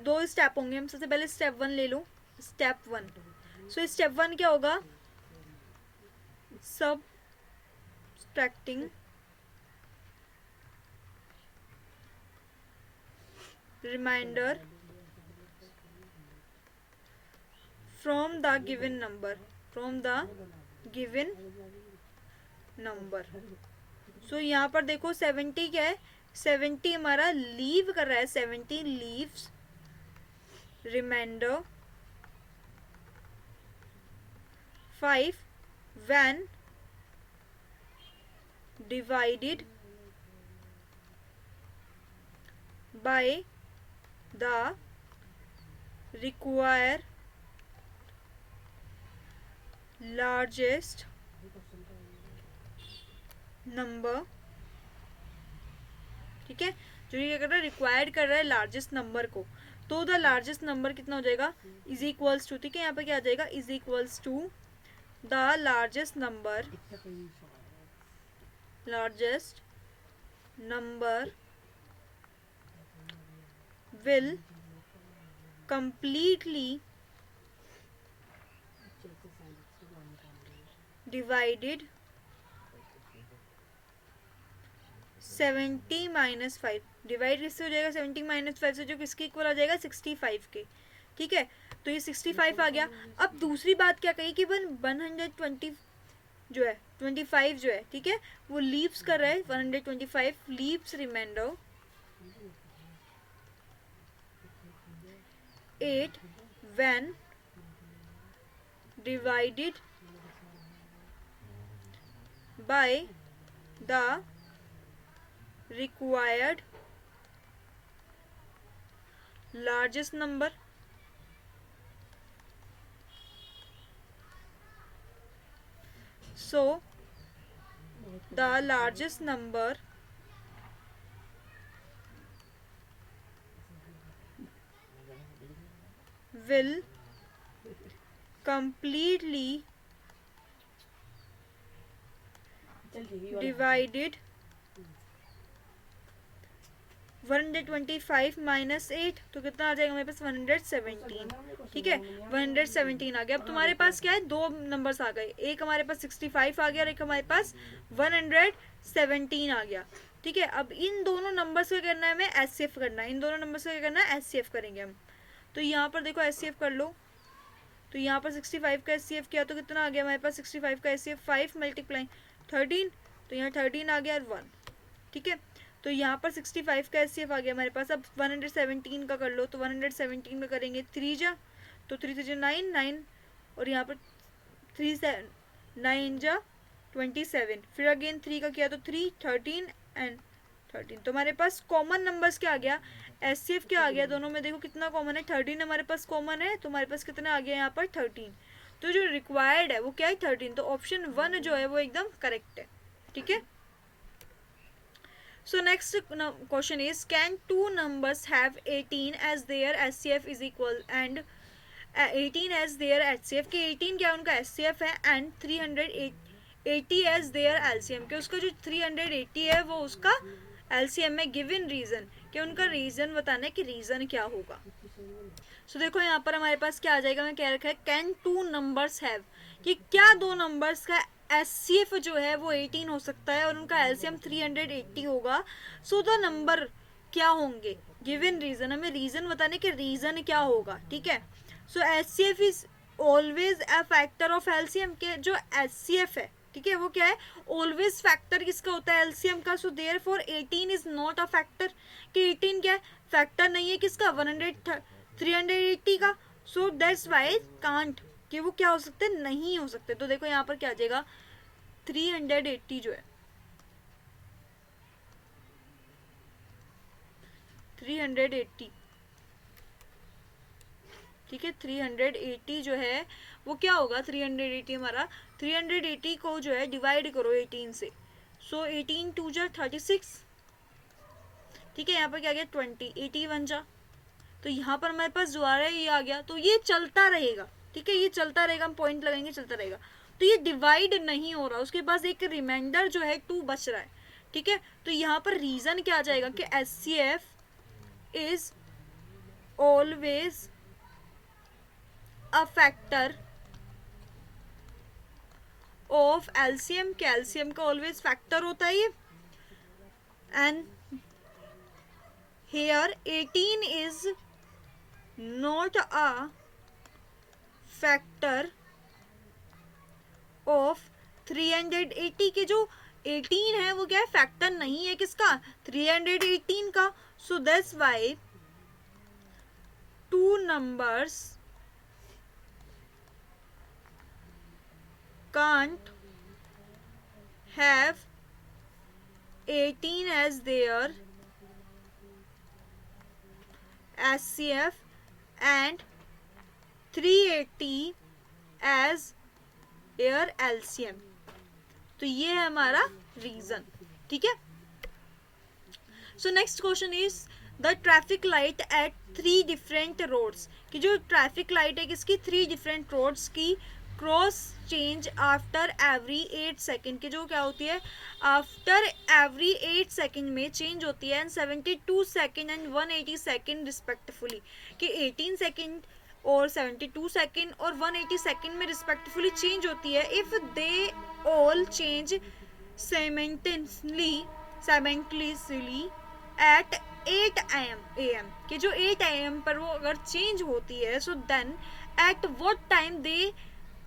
दो स्टेप होंगे। हम सबसे पहले स्टेप 1 ले लो, स्टेप 1। सो स्टेप 1 क्या होगा, subtracting remainder from the given number, from the given number. So यहाँ पर देखो 70 क्या है, 70 हमारा लीव कर रहा है, 70 leaves remainder 5 when divided by the required largest number, ठीक है। जो ये कर रहा है रिक्वायर्ड कर रहा है लार्जेस्ट नंबर को, तो द लार्जेस्ट नंबर कितना हो जाएगा, इज इक्वल्स टू, ठीक है, यहाँ पर क्या आ जाएगा, is equals to the largest number will completely divided 70 minus 5, divide किससे हो जाएगा 70 माइनस 5 से, जो किसके इक्वल आ जाएगा 65 के, ठीक है। तो ये 65 आ गया। अब दूसरी बात क्या कही कि 120 जो है 25 जो है, ठीक है, वो लीव्स कर रहा है, 125 leaves reminder 8 when divided by the required largest number, so the largest number will completely divided 125 minus 8, तो कितना आ जाएगा हमारे पास 117, ठीक है, 117 आ गया। अब तुम्हारे पास क्या है, दो नंबर्स आ गए, एक हमारे पास 65 आ गया और एक हमारे पास 117 आ गया, ठीक है। अब इन दोनों नंबर्स का करना है हमें HCF करना है, इन दोनों नंबर्स का करना है HCF करेंगे हम। तो यहाँ पर देखो HCF कर लो, तो यहाँ पर 65 का HCF किया तो कितना आ गया हमारे पास 65 का HCF 5 मल्टीप्लाई 13, तो यहाँ 13 आ गया और 1, ठीक है। तो यहाँ पर 65 का HCF आ गया हमारे पास। अब 117 का कर लो, तो 117 में करेंगे 3 जा, तो 3 से 9 9, और यहाँ पर 3 9 जा 27, फिर अगेन 3 का किया तो 3 13 एंड 13। तो हमारे पास कॉमन नंबर्स क्या आ गया, HCF क्या आ गया, दोनों में देखो कितना कॉमन है, 13 हमारे पास कॉमन है, तो हमारे पास कितना आ गया यहाँ पर 13। तो जो रिक्वायर्ड है वो क्या है 13, तो ऑप्शन 1 जो है वो एकदम करेक्ट है, ठीक है। So next question is, can two numbers have 18 as their HCF is equal and 18 as their HCF के 18 क्या उनका HCF है and 380 as their LCM के उसका जो 380 है वो उसका LCM है, गिवन रीजन कि उनका रीजन बताना है कि रीजन क्या होगा। सो देखो यहाँ पर हमारे पास क्या आ जाएगा, मैं कह रखा है कैन टू नंबर्स हैव, कि क्या दो नंबर्स का HCF जो है वो 18 हो सकता है और उनका LCM 380 होगा। सो द नंबर क्या होंगे, गिवन रीजन, हमें रीजन बताने के रीजन क्या होगा, ठीक है। सो HCF is always a factor of LCM के जो HCF है, ठीक है, वो क्या है, ऑलवेज फैक्टर किसका होता है LCM का। So therefore 18 is not a factor, कि 18 क्या है, फैक्टर नहीं है किसका 380 का। सो दैट्स वाई कांट, कि वो क्या हो सकते, नहीं हो सकते। तो देखो यहाँ पर क्या आ जाएगा 380 जो है 380, ठीक है, 380 जो है वो क्या होगा 380 हमारा, 380 को जो है डिवाइड करो 18 से। सो 18 2 जा 36, ठीक है, यहाँ पर क्या गया 20, 81 जा, तो यहाँ पर हमारे पास जो आ रहा है ये आ गया। तो ये चलता रहेगा, ठीक है, ये चलता रहेगा, हम पॉइंट लगाएंगे चलता रहेगा। तो ये डिवाइड नहीं हो रहा, उसके पास एक रिमाइंडर जो है 2 बच रहा है, ठीक है। तो यहाँ पर रीजन क्या आ जाएगा कि HCF is always a factor of LCM के LCM का ऑलवेज फैक्टर होता है ये। And here 18 is not a factor of 380 के जो 18 है वो क्या है, फैक्टर नहीं है किसका 318 का। So that's why two numbers can't have 18 as their HCF and 380 as their LCM। तो ये है हमारा रीजन, ठीक है। So next question is the traffic light at 3 different roads, कि जो ट्रैफिक लाइट है किसकी 3 डिफरेंट रोड्स की cross change after every 8 second, की जो क्या होती है आफ्टर एवरी 8 सेकेंड में चेंज होती है, and 72 second and 180 second respectively, कि 18 सेकेंड और 72 सेकेंड और 180 सेकेंड में रिस्पेक्टिवली चेंज होती है। If they all change simultaneously at 8 AM कि जो 8 AM पर वो अगर चेंज होती है, so then at what time they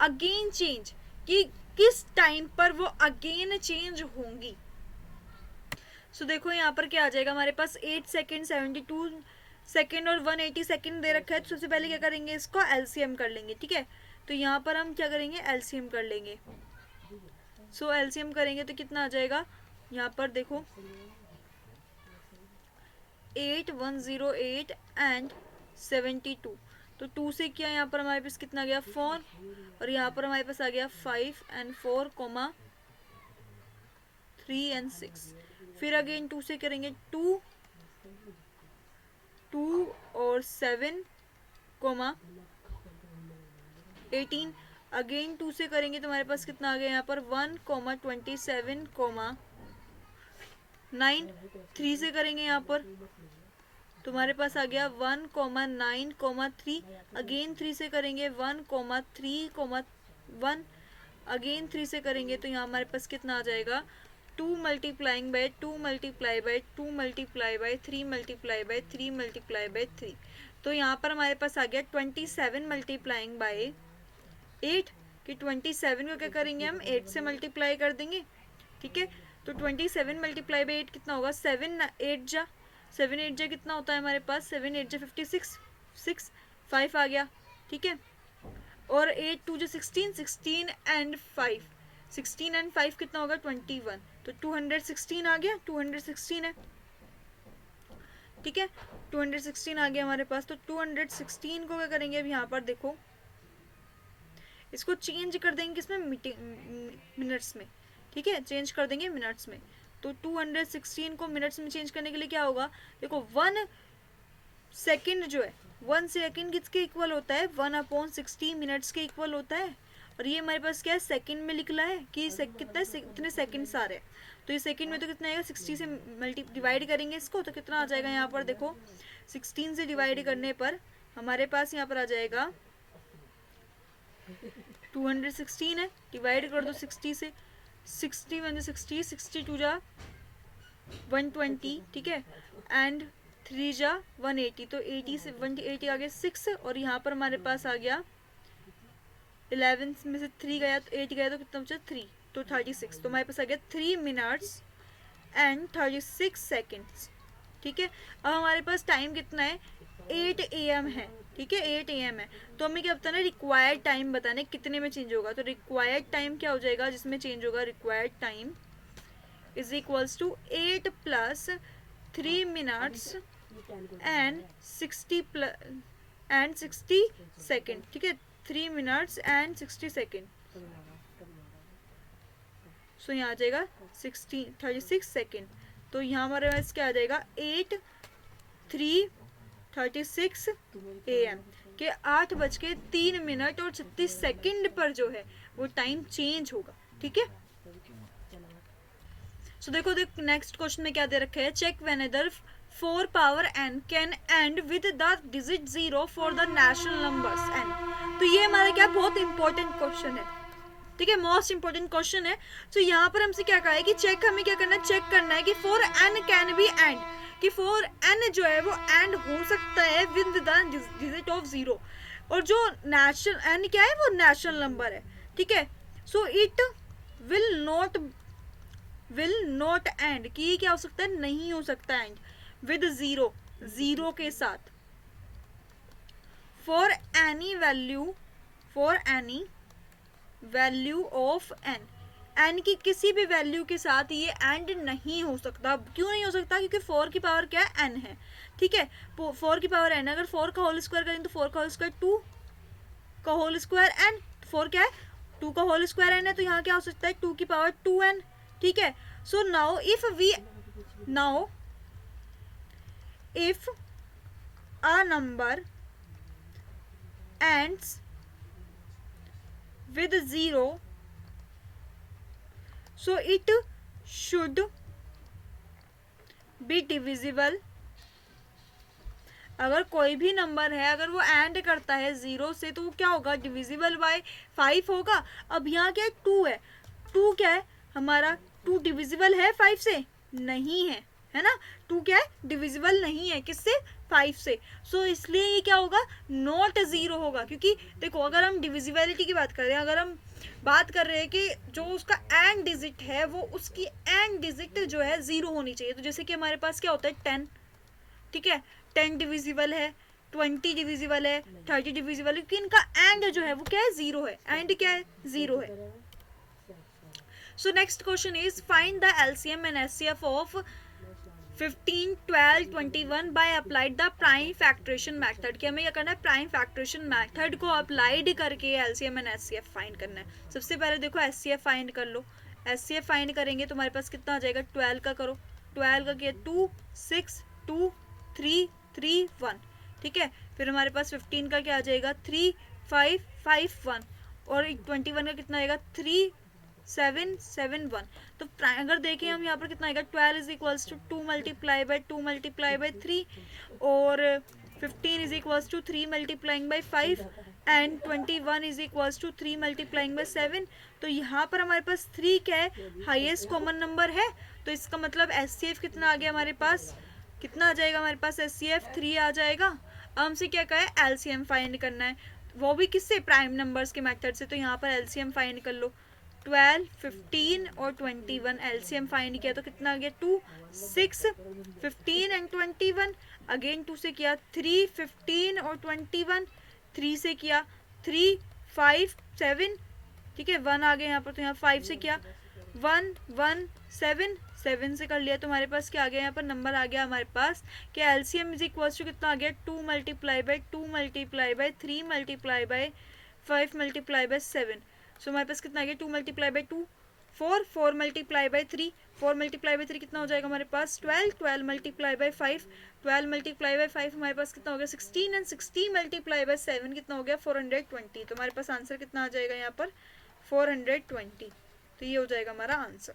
again change, कि किस टाइम पर वो अगेन चेंज होंगी। सो देखो यहाँ पर क्या आ जाएगा हमारे पास 8 सेकेंड 72 सेकेंड और 180 सेकेंड दे रखा है। तो सबसे पहले क्या करेंगे, इसको LCM कर लेंगे, ठीक है। तो यहाँ पर हम क्या करेंगे LCM कर लेंगे। सो LCM करेंगे तो कितना आ जाएगा, यहाँ पर देखो 8108 एंड 72, तो 2 से किया, यहाँ पर हमारे पास कितना गया 4, और यहाँ पर हमारे पास आ गया 5 एंड 4 3 एंड 6। फिर अगेन 2 से करेंगे 2 और 7 18, अगेन 2 से करेंगे तो हमारे पास कितना आ गया यहाँ पर 1 27 9, 3 से करेंगे यहाँ पर तो हमारे पास आ गया 1 9 3, अगेन 3 से करेंगे 1 3 1, अगेन 3 से करेंगे तो यहाँ हमारे पास कितना आ जाएगा 2 multiplying by 2 multiply by 2 multiply by 3 multiply by 3 multiply by 3। तो यहाँ पर हमारे पास आ गया 27 मल्टीप्लाइंग बाय 8 कि 27 को क्या करेंगे हम 8 से मल्टीप्लाई कर देंगे, ठीक है। तो 27 मल्टीप्लाई बाई 8 कितना होगा, 7 8 जा कितना होता है हमारे पास, 7 8 जा 56, 6 5 आ गया, ठीक है। और 8 2 जा 16, 16 एंड 5, 16 एंड 5 कितना होगा 21, तो 216 आ गया, 216 है, ठीक है। 216 आ गया हमारे पास। तो 216 को क्या करेंगे अब यहाँ पर देखो, इसको चेंज कर देंगे किसमें, मिनट्स में, ठीक है, चेंज कर देंगे मिनट्स में। तो 216 को मिनट्स में चेंज करने के लिए क्या होगा, देखो 1 सेकेंड जो है, 1 सेकेंड किसके इक्वल होता है, 1/60 मिनट्स के इक्वल होता है। और ये हमारे पास क्या है, सेकंड में लिखना है कि कितने सेकंड्स आ रहे हैं। तो ये सेकंड में तो कितना आएगा, 60 से डिवाइड करेंगे इसको, तो कितना आ जाएगा यहाँ पर देखो, 16 से डिवाइड करने पर हमारे पास यहाँ पर आ जाएगा 216 है, डिवाइड कर दो 60 से, 60 1 60, 62 जा 120, ठीक है, एंड 3 जा 180, तो 80 से 180 आ गया 6, और यहाँ पर हमारे पास आ गया 11 में से 3 गया तो 8 गया, तो कितना बचा 3, तो 36, तो हमारे पास आ गया 3 मिनट्स एंड 36 सेकेंड्स, ठीक है। अब हमारे पास टाइम कितना है, 8 AM है, ठीक है, 8 AM है। तो हमें क्या बताना है, रिक्वायर्ड टाइम बताना है कितने में चेंज होगा। तो रिक्वायर्ड टाइम क्या हो जाएगा, जिसमें चेंज होगा, required time is equals to 8 plus 3 minutes and 60 second, ठीक है, 3 मिनट्स एंड 60 सेकेंड। सो यहाँ आ जाएगा 36 सेकेंड। तो यहाँ हमारे पास क्या आ जाएगा, 8 3 36 AM के 8:03 और 36 सेकेंड पर जो है वो टाइम चेंज होगा, ठीक है। सो देखो नेक्स्ट क्वेश्चन में क्या दे रखा है, check whether 4 power n can end with the digit 0 for the natural numbers n। तो ये हमारा क्या बहुत इंपॉर्टेंट क्वेश्चन है, ठीक है, मोस्ट इंपॉर्टेंट क्वेश्चन है। तो यहाँ पर हमसे क्या कहा है कि चेक, हमें क्या करना है, चेक करना है कि 4n कैन बी एंड, कि 4n जो है वो एंड हो सकता है विद द डिजिट ऑफ 0, और जो नेशनल n क्या है वो नेशनल नंबर है, ठीक है। So it will not and, कि क्या हो सकता है, नहीं हो सकता एंड विद 0 के साथ, for any value of n की किसी भी वैल्यू के साथ ये एंड नहीं हो सकता। क्यों नहीं हो सकता, क्योंकि 4 की पावर क्या है, n है, ठीक है, 4 की पावर n, अगर 4 का होल स्क्वायर करें तो 4 का होल स्क्वायर 2 का होल स्क्वायर n, 4 क्या है 2 का होल स्क्वायर n है, तो यहाँ क्या हो सकता है 2 की पावर 2n, ठीक है। So now if a number ends with 0, so it should be divisible। अगर कोई भी नंबर है, अगर वो एंड करता है 0 से, तो वो क्या होगा, डिविजिबल बाय 5 होगा। अब यहाँ क्या है, 2 है, 2 क्या है हमारा, 2 डिविजिबल है 5 से, नहीं है ना, 2 क्या है, डिविजिबल नहीं है किससे, 5 से। सो इसलिए ये क्या होगा, नॉट 0 होगा, क्योंकि देखो अगर हम डिविजिबिलिटी की बात कर रहे हैं, अगर हम बात कर रहे हैं कि जो उसका एंड डिजिट है वो उसकी एंड डिजिट जो है 0 होनी चाहिए। तो जैसे कि हमारे पास क्या होता है 10, ठीक है, 10 डिविजिबल है, 20 डिविजिबल है, 30 डिविजिबल है, क्योंकि इनका एंड जो है वो क्या है, 0 है, एंड क्या है, 0 है। So next question is find the LCM and HCF of 15, 12, 21 by applied the prime factorisation method. कि हमें क्या करना है, प्राइम फैक्टरेशन मेथड को अप्लाइड करके एलसीएम एंड एचसीएफ फाइंड करना है। सबसे पहले देखो एचसीएफ फाइंड कर लो, एचसीएफ फाइंड करेंगे तो हमारे पास कितना आ जाएगा, 12 का करो, 12 का किया 2 6 2 3 3 1, ठीक है। फिर हमारे पास 15 का क्या आ जाएगा, 3 5 5 1, और 21 का कितना आएगा, 3 7 7 1। तो अगर देखें हम यहाँ पर कितना आएगा, 12 is equals to 2 multiply by 2 multiply by 3, और 15 is equals to 3 multiplying by 5, and 21 is equals to 3 multiplying by 7। तो यहाँ पर हमारे पास 3 क्या है, हाईएस्ट कॉमन नंबर है। तो इसका मतलब एचसीएफ कितना आ गया हमारे पास, कितना आ जाएगा हमारे पास, एचसीएफ 3 आ जाएगा। अब हमसे क्या कहा है, एलसीएम फाइंड करना है। वो भी किससे, प्राइम नंबर्स के मेथड से। तो यहाँ पर एलसीएम फाइंड कर लो, 12, 15 और 21, एलसीएम फाइंड किया तो कितना आ गया 2, 6, 15 एंड 21, अगेन 2 से किया 3, 15 और 21, 3 से किया 3, 5, 7, ठीक है 1 आ गया यहाँ पर, तो यहाँ 5 से किया 1, 1, 7, 7 से कर लिया, तो हमारे पास क्या आ गया यहाँ पर, नंबर आ गया हमारे पास कि एलसीएम इज इक्वल्स टू कितना आ गया 2 multiply by 2 multiply by 3 multiply by 5 multiply by 7। सो हमारे पास कितना आ गया 2 multiply by 2 4, 4 multiply by 3, 4 multiply by 3 कितना हो जाएगा हमारे पास 12, 12 मल्टीप्लाई बाई 5, 12 मल्टीप्लाई बाई 5 हमारे पास कितना हो गया 16, एंड 16 मल्टीप्लाई बाई 7 कितना हो गया 420। तो हमारे पास आंसर कितना आ जाएगा यहाँ पर 420। तो ये हो जाएगा हमारा आंसर।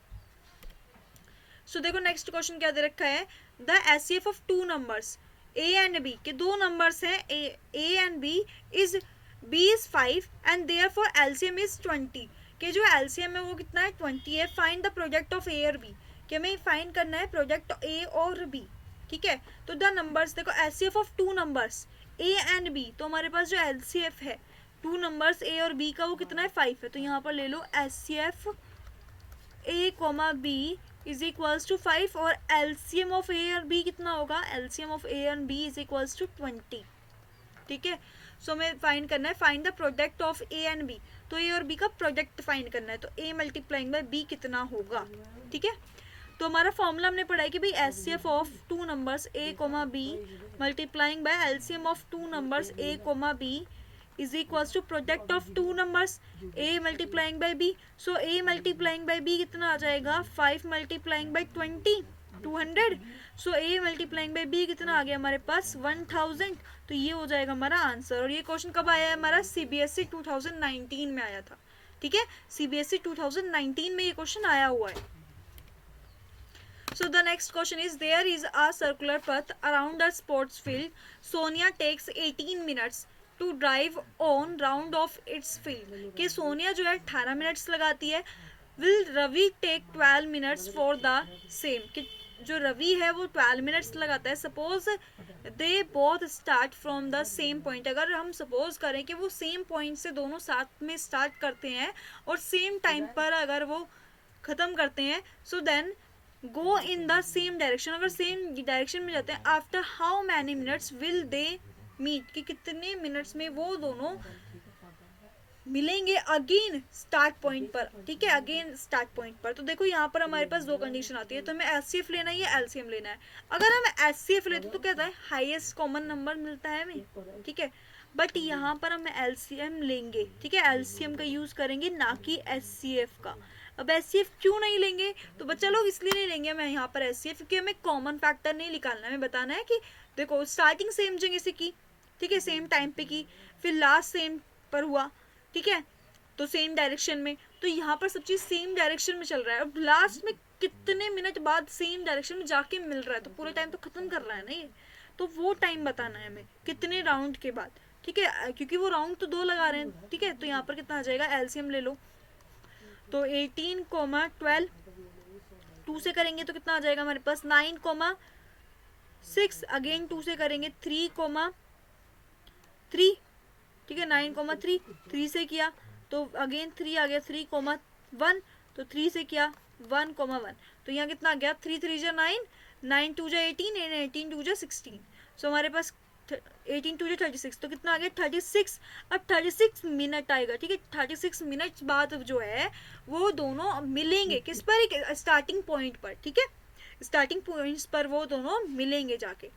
सो देखो नेक्स्ट क्वेश्चन क्या दे रखा है, the HCF of two numbers A and B, के दो नंबर्स हैं A and B is B is 5 and therefore LCM is 20, के जो एलसीएम है वो कितना है 20 है। Find the product of A और बी, कि हमें फाइंड करना है प्रोडक्ट ए और बी, ठीक है। तो द नंबर्स देखो HCF of two numbers A and B, तो हमारे पास जो एलसीएफ है टू नंबर्स ए और बी का वो कितना है 5 है। तो यहाँ पर ले लो HCF A comma B is equals to 5 और एलसीएम ऑफ ए और बी कितना होगा, LCM of A and B is equals to 20, ठीक है। सो हमें फाइंड करना है, find the product of A and B, तो ए और बी का प्रोडक्ट फाइंड करना है, तो ए मल्टीप्लाइंग बाय बी कितना होगा, ठीक है। तो हमारा फॉर्मूला हमने पढ़ा है कि भाई HCF of two numbers A comma B multiplying by LCM of two numbers A comma B is equals to product of two numbers a multiplying by b. so a multiplying by b कितना आ जाएगा 5 multiplying by 20 200. so a multiplying by b कितना आ गया हमारे पास 1000। तो ये हो जाएगा हमारा आंसर। और ये क्वेश्चन कब आया है हमारा, सीबीएसई 2019 में आया था, ठीक है। सीबीएसई 2019 में ये क्वेश्चन आया हुआ है। So the next question is, there is a circular path around a sports field. Sonia takes 18 minutes to drive on round of its field, कि सोनिया जो है 18 मिनट्स लगाती है, will Ravi take 12 minutes for the same, कि जो रवि है वो 12 minutes लगाता है। Suppose they both start from the same point, अगर हम सपोज करें कि वो सेम पॉइंट से दोनों साथ में स्टार्ट करते हैं और सेम टाइम पर अगर वो ख़त्म करते हैं, so then go in the same direction, अगर सेम डायरेक्शन में जाते हैं, after how many minutes will they meet, कि कितने मिनट्स में वो दोनों मिलेंगे अगेन स्टार्ट पॉइंट पर, ठीक है, अगेन स्टार्ट पॉइंट पर। तो देखो यहाँ पर हमारे पास दो कंडीशन आती है, तो हमें एचसीएफ लेना है या एलसीएम लेना है। अगर हम एचसीएफ लेते तो क्या होता है, हाईएस्ट कॉमन नंबर मिलता है हमें, ठीक है। बट यहाँ पर हम एलसीएम लेंगे, ठीक है, एलसीएम का यूज करेंगे ना कि एचसीएफ का। अब एचसीएफ क्यों नहीं लेंगे, तो बच्चा लोग इसलिए नहीं लेंगे हमें यहाँ पर एचसीएफ, क्योंकि हमें कॉमन फैक्टर नहीं निकालना है, हमें बताना है कि देखो स्टार्टिंग सेम जगह से की, ठीक है, सेम टाइम पे की, फिर लास्ट सेम पर हुआ, ठीक है, तो सेम डायरेक्शन में, तो यहाँ पर सब चीज़ सेम डायरेक्शन में चल रहा है। अब लास्ट में कितने मिनट बाद सेम डायरेक्शन में जाके मिल रहा है, तो पूरे टाइम तो खत्म कर रहा है ना ये, तो वो टाइम बताना है हमें कितने राउंड के बाद, ठीक है, क्योंकि वो राउंड तो 2 लगा रहे हैं, ठीक है। तो यहाँ पर कितना आ जाएगा, एलसीएम ले लो, तो 18, 12 2 से करेंगे तो कितना आ जाएगा हमारे पास 9, 6, अगेन 2 से करेंगे 3, 3, ठीक है, 9, 3, 3 से किया तो अगेन 3 आ गया, 3, 1, तो 3 से किया 1, 1, तो यहाँ कितना आ गया 3, 3 जा 9, 9 2 जा 18, 18 2 जा 16। सो हमारे पास 18 2 जा 36, तो कितना आ गया 36। अब 36 मिनट आएगा, ठीक है, 36 मिनट बाद जो है वो दोनों मिलेंगे किस पर, स्टार्टिंग पॉइंट पर, ठीक है, स्टार्टिंग पॉइंट्स पर वो दोनों मिलेंगे जाके।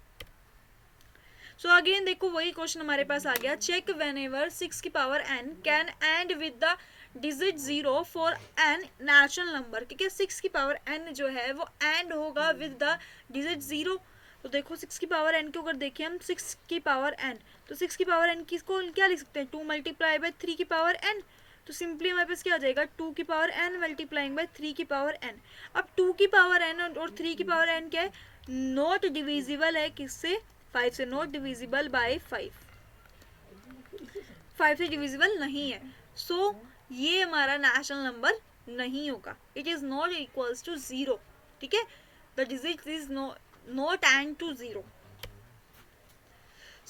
सो अगेन देखो वही क्वेश्चन हमारे पास आ गया, चेक व्हेनेवर 6 की power n can end with the digit 0 for an natural number, ठीक है, 6 की पावर n जो है वो एंड होगा विद द डिजिट 0। तो देखो 6 की पावर n को अगर देखें हम 6 की पावर n, तो 6 की पावर n किसको क्या लिख सकते हैं, 2 मल्टीप्लाई बाय 3 की पावर n, तो सिंपली हमारे पास क्या आ जाएगा 2 की पावर n मल्टीप्लाइंग बाय 3 की पावर n। अब 2 की पावर n और 3 की पावर n क्या है, नॉट डिविजिबल है किससे, 5 से, नॉट डिविजिबल बाय 5 से डिविजिबल नहीं है। सो ये हमारा नेचुरल नंबर नहीं होगा, it is not equals to 0, ठीक है, the digit is not end to 0।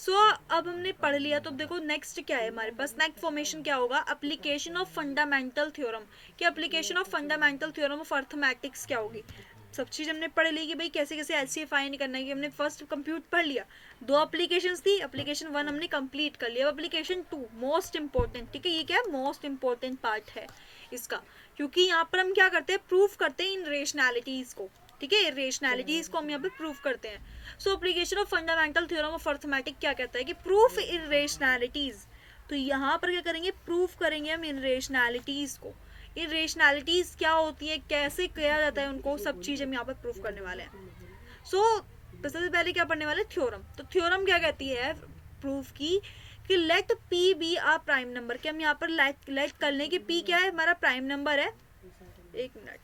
So अब हमने पढ़ लिया, तो अब देखो नेक्स्ट क्या है हमारे पास, नेक्स्ट फॉर्मेशन क्या होगा, एप्लीकेशन ऑफ फंडामेंटल थ्योरम। कि application of fundamental theorem of arithmetics क्या होगी। सब चीज़ हमने पढ़ ली कि भाई कैसे कैसे एलसीए फाइंड करना है, कि हमने फर्स्ट कंप्यूट पढ़ लिया, 2 एप्लीकेशंस थी, एप्लीकेशन 1 हमने कंप्लीट कर लिया, एप्लीकेशन 2 मोस्ट इंपॉर्टेंट, ठीक है, ये क्या है, मोस्ट इंपॉर्टेंट पार्ट है इसका, क्योंकि यहाँ पर हम क्या करते हैं, प्रूफ करते हैं इन रेशनैलिटीज़ को, ठीक है, रेशनैलिटीज़ को हम यहाँ पे प्रूफ करते हैं। सो application of fundamental theorem of arithmetic क्या कहता है कि प्रूफ इरेशनैलिटीज। तो यहाँ पर क्या करेंगे, प्रूफ करेंगे हम इरेशनैलिटीज को। इरेशनैलिटीज क्या होती है, कैसे किया जाता है उनको, सब चीज़ हम यहाँ पर प्रूफ करने वाले हैं। सो सबसे पहले क्या पढ़ने वाले, थ्योरम। तो थ्योरम क्या कहती है प्रूफ की, कि late P B a prime number, कि हम यहाँ पर लेट कर लें कि पी क्या है, हमारा प्राइम नंबर है। एक मिनट,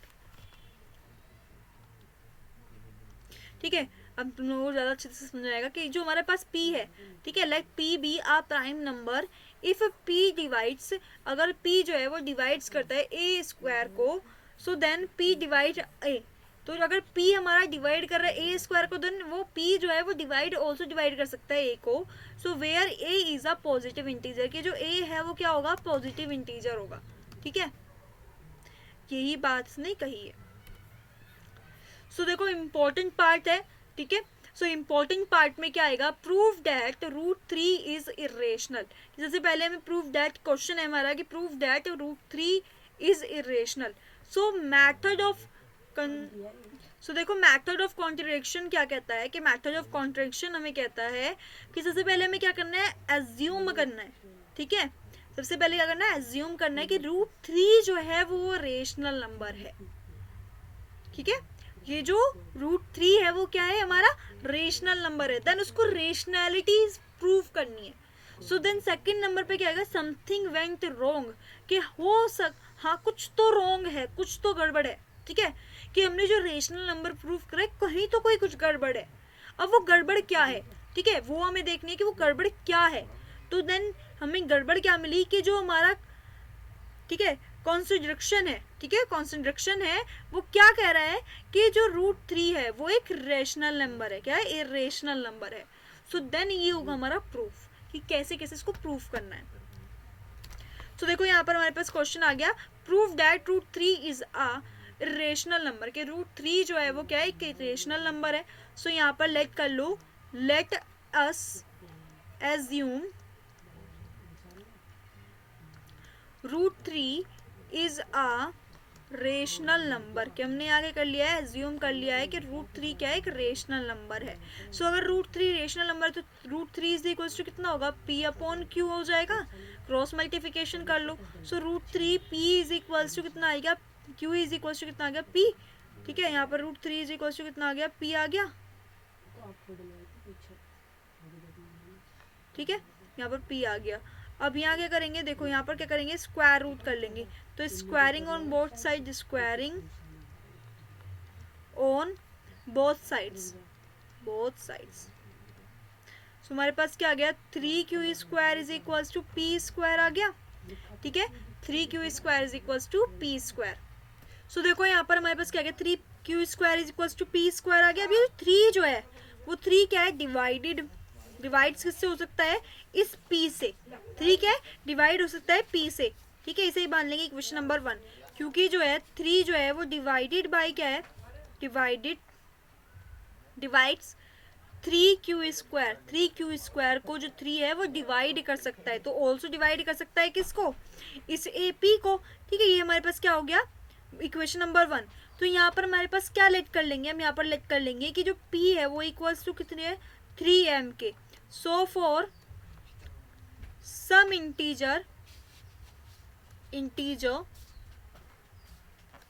ठीक है, अब तुम लोगों को ज़्यादा अच्छे से समझ आएगा कि जो हमारे पास p है, ठीक है, let p be a prime number if p divides, अगर p जो है वो डिवाइड्स करता है a स्क्वायर को, so then p divide a। तो अगर p हमारा डिवाइड कर रहा है a स्क्वायर को, देन वो p जो है वो डिवाइड ऑल्सो डिवाइड कर सकता है a को। So where a is a positive integer, कि जो a है वो क्या होगा, पॉजिटिव इंटीजर होगा, ठीक है, यही बात उसने कही है। सो देखो इम्पोर्टेंट पार्ट है, ठीक है। सो इम्पोर्टेंट पार्ट में क्या आएगा, prove that root 3 is irrational. जैसे पहले हमें प्रूव दैट क्वेश्चन है हमारा कि prove that root 3 is irrational. So method of so देखो मैथड ऑफ कॉन्ट्रडिक्शन क्या कहता है, कि मैथड ऑफ कॉन्ट्रडिक्शन हमें कहता है कि सबसे पहले हमें क्या करना है, एज्यूम करना है, ठीक है, सबसे पहले क्या करना है, एज्यूम करना है कि रूट 3 जो है वो रेशनल नंबर है, ठीक है, ये जो रूट 3 है वो क्या है, हमारा रेशनल नंबर है। देन उसको रेशनैलिटी प्रूव करनी है। सो देन सेकंड नंबर पे क्या आएगा, समथिंग वेंट रॉन्ग, कि हाँ कुछ तो रॉन्ग है, कुछ तो गड़बड़ है, ठीक है, कि हमने जो रेशनल नंबर प्रूव करा है कहीं तो कोई कुछ गड़बड़ है। अब वो गड़बड़ क्या है, ठीक है, वो हमें देखनी है कि वो गड़बड़ क्या है। तो देन हमें गड़बड़ क्या मिली, कि जो हमारा, ठीक है, कॉन्सिड्रक्शन है, ठीक है, कॉन्सिड्रक्शन है, वो क्या कह रहा है कि जो रूट 3 है वो एक रेशनल नंबर है, क्या है, इरेशनल नंबर है। सो देन ये होगा हमारा प्रूफ, कि कैसे कैसे इसको प्रूफ करना है। तो देखो यहाँ पर हमारे पास क्वेश्चन आ गया, prove that root 3 is a rational number, के रूट 3 जो है वो क्या है, एक रेशनल नंबर है। सो यहाँ पर लेट कर लो, let us assume root 3 is a rational number, कि हमने आगे कर लिया है, एज्यूम कर लिया है कि रूट 3 क्या है, एक रेशनल नंबर है। सो अगर रूट 3 रेशनल नंबर तो रूट 3 इज इक्वल टू कितना होगा, p अपॉन q हो जाएगा, क्रॉस मल्टीप्लिकेशन कर लो। So root 3 p is equal to कितना आएगा, q इज इक्वल टू कितना आ गया, p, ठीक है, यहाँ पर रूट 3 इज इक्वल टू कितना आ गया, p आ गया, ठीक है, यहाँ पर p आ गया। अब यहाँ क्या करेंगे, देखो यहाँ पर क्या करेंगे, स्क्वायर रूट कर लेंगे। तो squaring on both side, squaring on both sides, both sides. So हमारे पास क्या आ गया, 3q square is equals to p square आ गया, ठीक है, 3q square is equals to p square. So देखो यहाँ पर हमारे पास क्या गया, 3q square is equals to p square आ गया। अभी 3 जो है वो 3 क्या है, डिवाइड्स किससे हो सकता है, इस p से। 3 क्या है, डिवाइड हो सकता है p से, ठीक है, इसे ही मान लेंगे इक्वेशन नंबर 1, क्योंकि जो है 3 जो है वो डिवाइडेड बाय क्या है, divides 3q square, 3q square को जो 3 है वो डिवाइड कर सकता है, तो ऑल्सो डिवाइड कर सकता है किसको, इस AP को, ठीक है, ये हमारे पास क्या हो गया, इक्वेशन नंबर 1। तो यहाँ पर हमारे पास क्या लेट कर लेंगे, हम यहाँ पर लेट कर लेंगे कि जो p है वो इक्वल्स टू कितने है, 3m के। So for some integer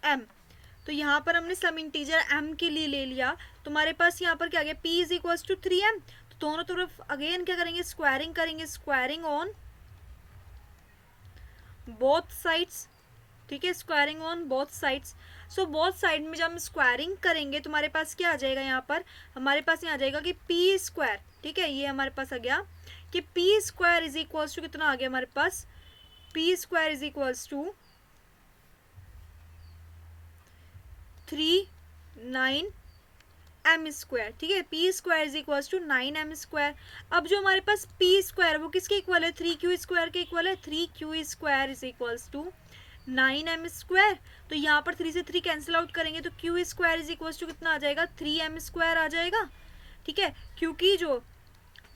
m, तो यहाँ पर हमने सम इंटीजर m के लिए ले लिया, तो हमारे पास यहाँ पर क्या आ गया, p is equals to 3m। तो दोनों तरफ अगेन क्या करेंगे, स्क्वायरिंग करेंगे, स्क्वायरिंग ऑन बोथ साइड्स, ठीक है, squaring on both sides. So both side में जब हम स्क्वायरिंग करेंगे तो हमारे पास क्या आ जाएगा, यहाँ पर हमारे पास यहाँ आ जाएगा कि p स्क्वायर, ठीक है, ये हमारे पास आ गया कि p square is equals to कितना आ गया हमारे पास, p square is equals to 3 9 m square, ठीक है, p square is equals to 9m square. अब जो हमारे पास पी स्क्वायर वो किसके इक्वल है, 3q स्क्वायर के इक्वल है, 3q square is equals to 9m square. तो यहाँ पर 3 से 3 कैंसिल आउट करेंगे तो q square is equals to कितना आ जाएगा, 3m स्क्वायर आ जाएगा, ठीक है, क्योंकि जो,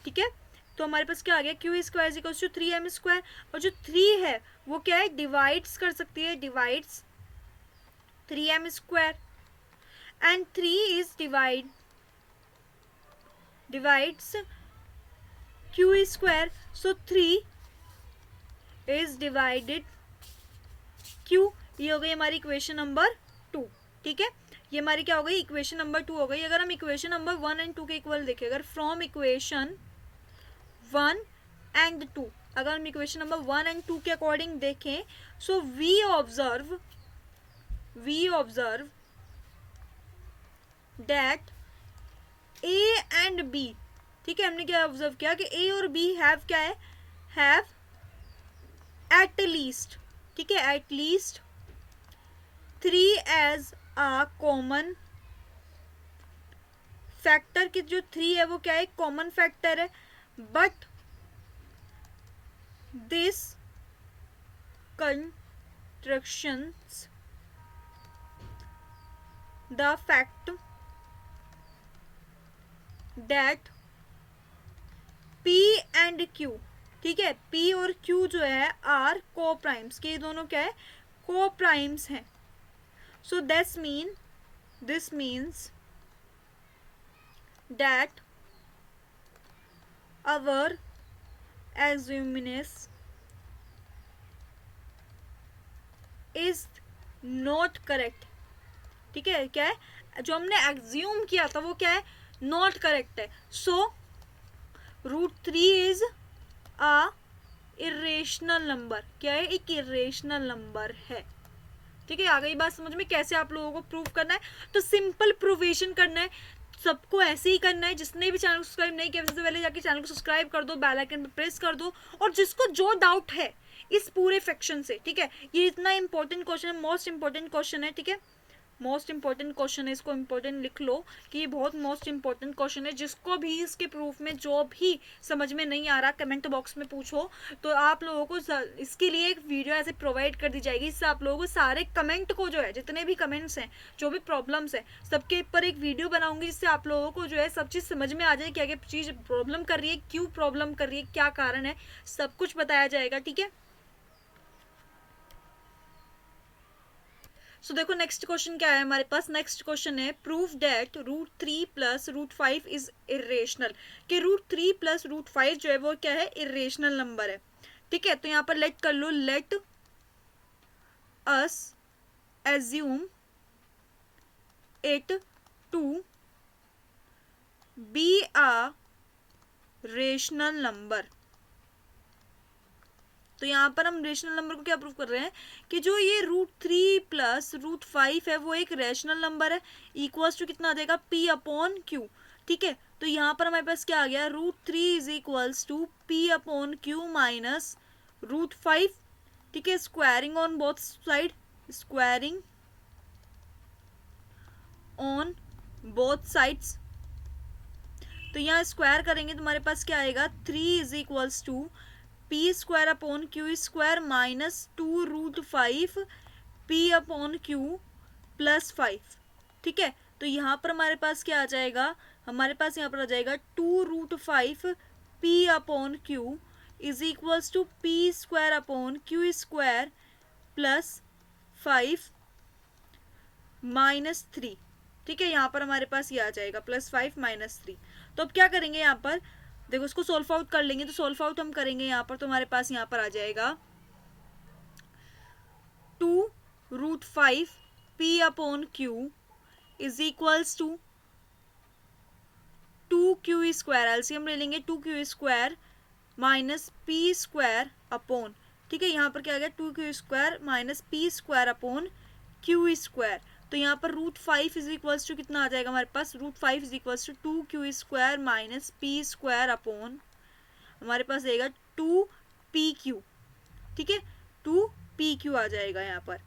ठीक है, तो हमारे पास क्या आ गया, q square is equals to 3m square. और जो 3 है वो क्या है, डिवाइड्स कर सकती है, divides 3m square, and 3 is divides q square, so 3 is divided q। ये हो गई हमारी इक्वेशन नंबर 2, ठीक है, ये हमारी क्या हो गई, इक्वेशन नंबर 2 हो गई। अगर हम इक्वेशन नंबर 1 एंड 2 के इक्वल देखें, अगर फ्रॉम इक्वेशन 1 एंड 2, अगर हम इक्वेशन नंबर 1 एंड 2 के अकॉर्डिंग देखें, so we observe that A and B, ठीक है, हमने क्या ऑब्जर्व किया कि ए और बी हैव क्या है, हैव एट लीस्ट, ठीक है, at least 3 as a common factor, कि जो 3 है वो क्या है, कॉमन फैक्टर है, but this constructions the fact that P and Q, ठीक है, P और Q जो है आर को प्राइम्स, के दोनों क्या है, को प्राइम्स हैं। So this means that our assumption is not correct, ठीक है, क्या है, जो हमने एज्यूम किया था वो क्या है, नॉट करेक्ट है। सो √3 इज अ इरेशनल नंबर, क्या है, एक इरेशनल नंबर है, ठीक है। आ गई बात समझ में कैसे आप लोगों को प्रूव करना है, तो सिंपल प्रूवेशन करना है, सबको ऐसे ही करना है। जिसने भी चैनल को सब्सक्राइब नहीं किया सबसे पहले जाके चैनल को सब्सक्राइब कर दो, बेल आइकन पे प्रेस कर दो, और जिसको जो डाउट है इस पूरे सेक्शन से, ठीक है, ये इतना इंपॉर्टेंट क्वेश्चन है, मोस्ट इंपॉर्टेंट क्वेश्चन है, ठीक है, मोस्ट इंपॉर्टेंट क्वेश्चन है, इसको इंपॉर्टेंट लिख लो कि ये बहुत मोस्ट इंपॉर्टेंट क्वेश्चन है। जिसको भी इसके प्रूफ में जो भी समझ में नहीं आ रहा कमेंट बॉक्स में पूछो, तो आप लोगों को इसके लिए एक वीडियो ऐसे प्रोवाइड कर दी जाएगी, इससे आप लोगों को सारे कमेंट को जो है, जितने भी कमेंट्स हैं, जो भी प्रॉब्लम्स हैं, सबके ऊपर एक वीडियो बनाऊंगी, जिससे आप लोगों को जो है सब चीज़ समझ में आ जाए, क्या क्या चीज़ प्रॉब्लम कर रही है, क्यों प्रॉब्लम कर रही है, क्या कारण है, सब कुछ बताया जाएगा, ठीक है। सो देखो नेक्स्ट क्वेश्चन क्या है हमारे पास, नेक्स्ट क्वेश्चन है proof that √3 plus √5 is irrational, कि √3 प्लस √5 जो है वो क्या है, इरेशनल नंबर है, ठीक है। तो यहाँ पर लेट कर लो, let us assume it to be a rational number. तो यहाँ पर हम रेशनल नंबर को क्या प्रूव कर रहे हैं कि जो ये √3 प्लस √5 है वो एक रेशनल नंबर है, इक्वल्स टू कितना आ जाएगा, P/Q, ठीक है। तो यहाँ पर हमारे पास क्या आ गया, √3 is equals to P/Q minus √5, ठीक है, squaring on both side, squaring on both sides. तो यहाँ स्क्वायर करेंगे तो हमारे पास क्या आएगा, 3 is equals to P² Q² minus 2√5 P/Q plus 5, ठीक है। तो यहाँ पर हमारे पास क्या आ जाएगा, हमारे पास यहाँ पर आ जाएगा 2√5 P/Q is equals to P² Q² plus 5 minus 3, ठीक है, यहाँ पर हमारे पास ये आ जाएगा +5 - 3। तो अब क्या करेंगे, यहाँ पर देखो इसको सोल्व आउट कर लेंगे, तो सोल्व आउट हम करेंगे यहाँ पर, तो हमारे पास यहाँ पर आ जाएगा 2√5 P/Q is equals to 2Q², LCM ले लेंगे, 2Q² माइनस P² ठीक है, यहाँ पर क्या आ गया, 2Q² माइनस P² तो यहाँ पर √5 इज इक्वल्स टू कितना आ जाएगा हमारे पास, √5 is equals to 2Q² minus P² हमारे पास आएगा 2PQ, ठीक है, 2PQ आ जाएगा यहाँ पर।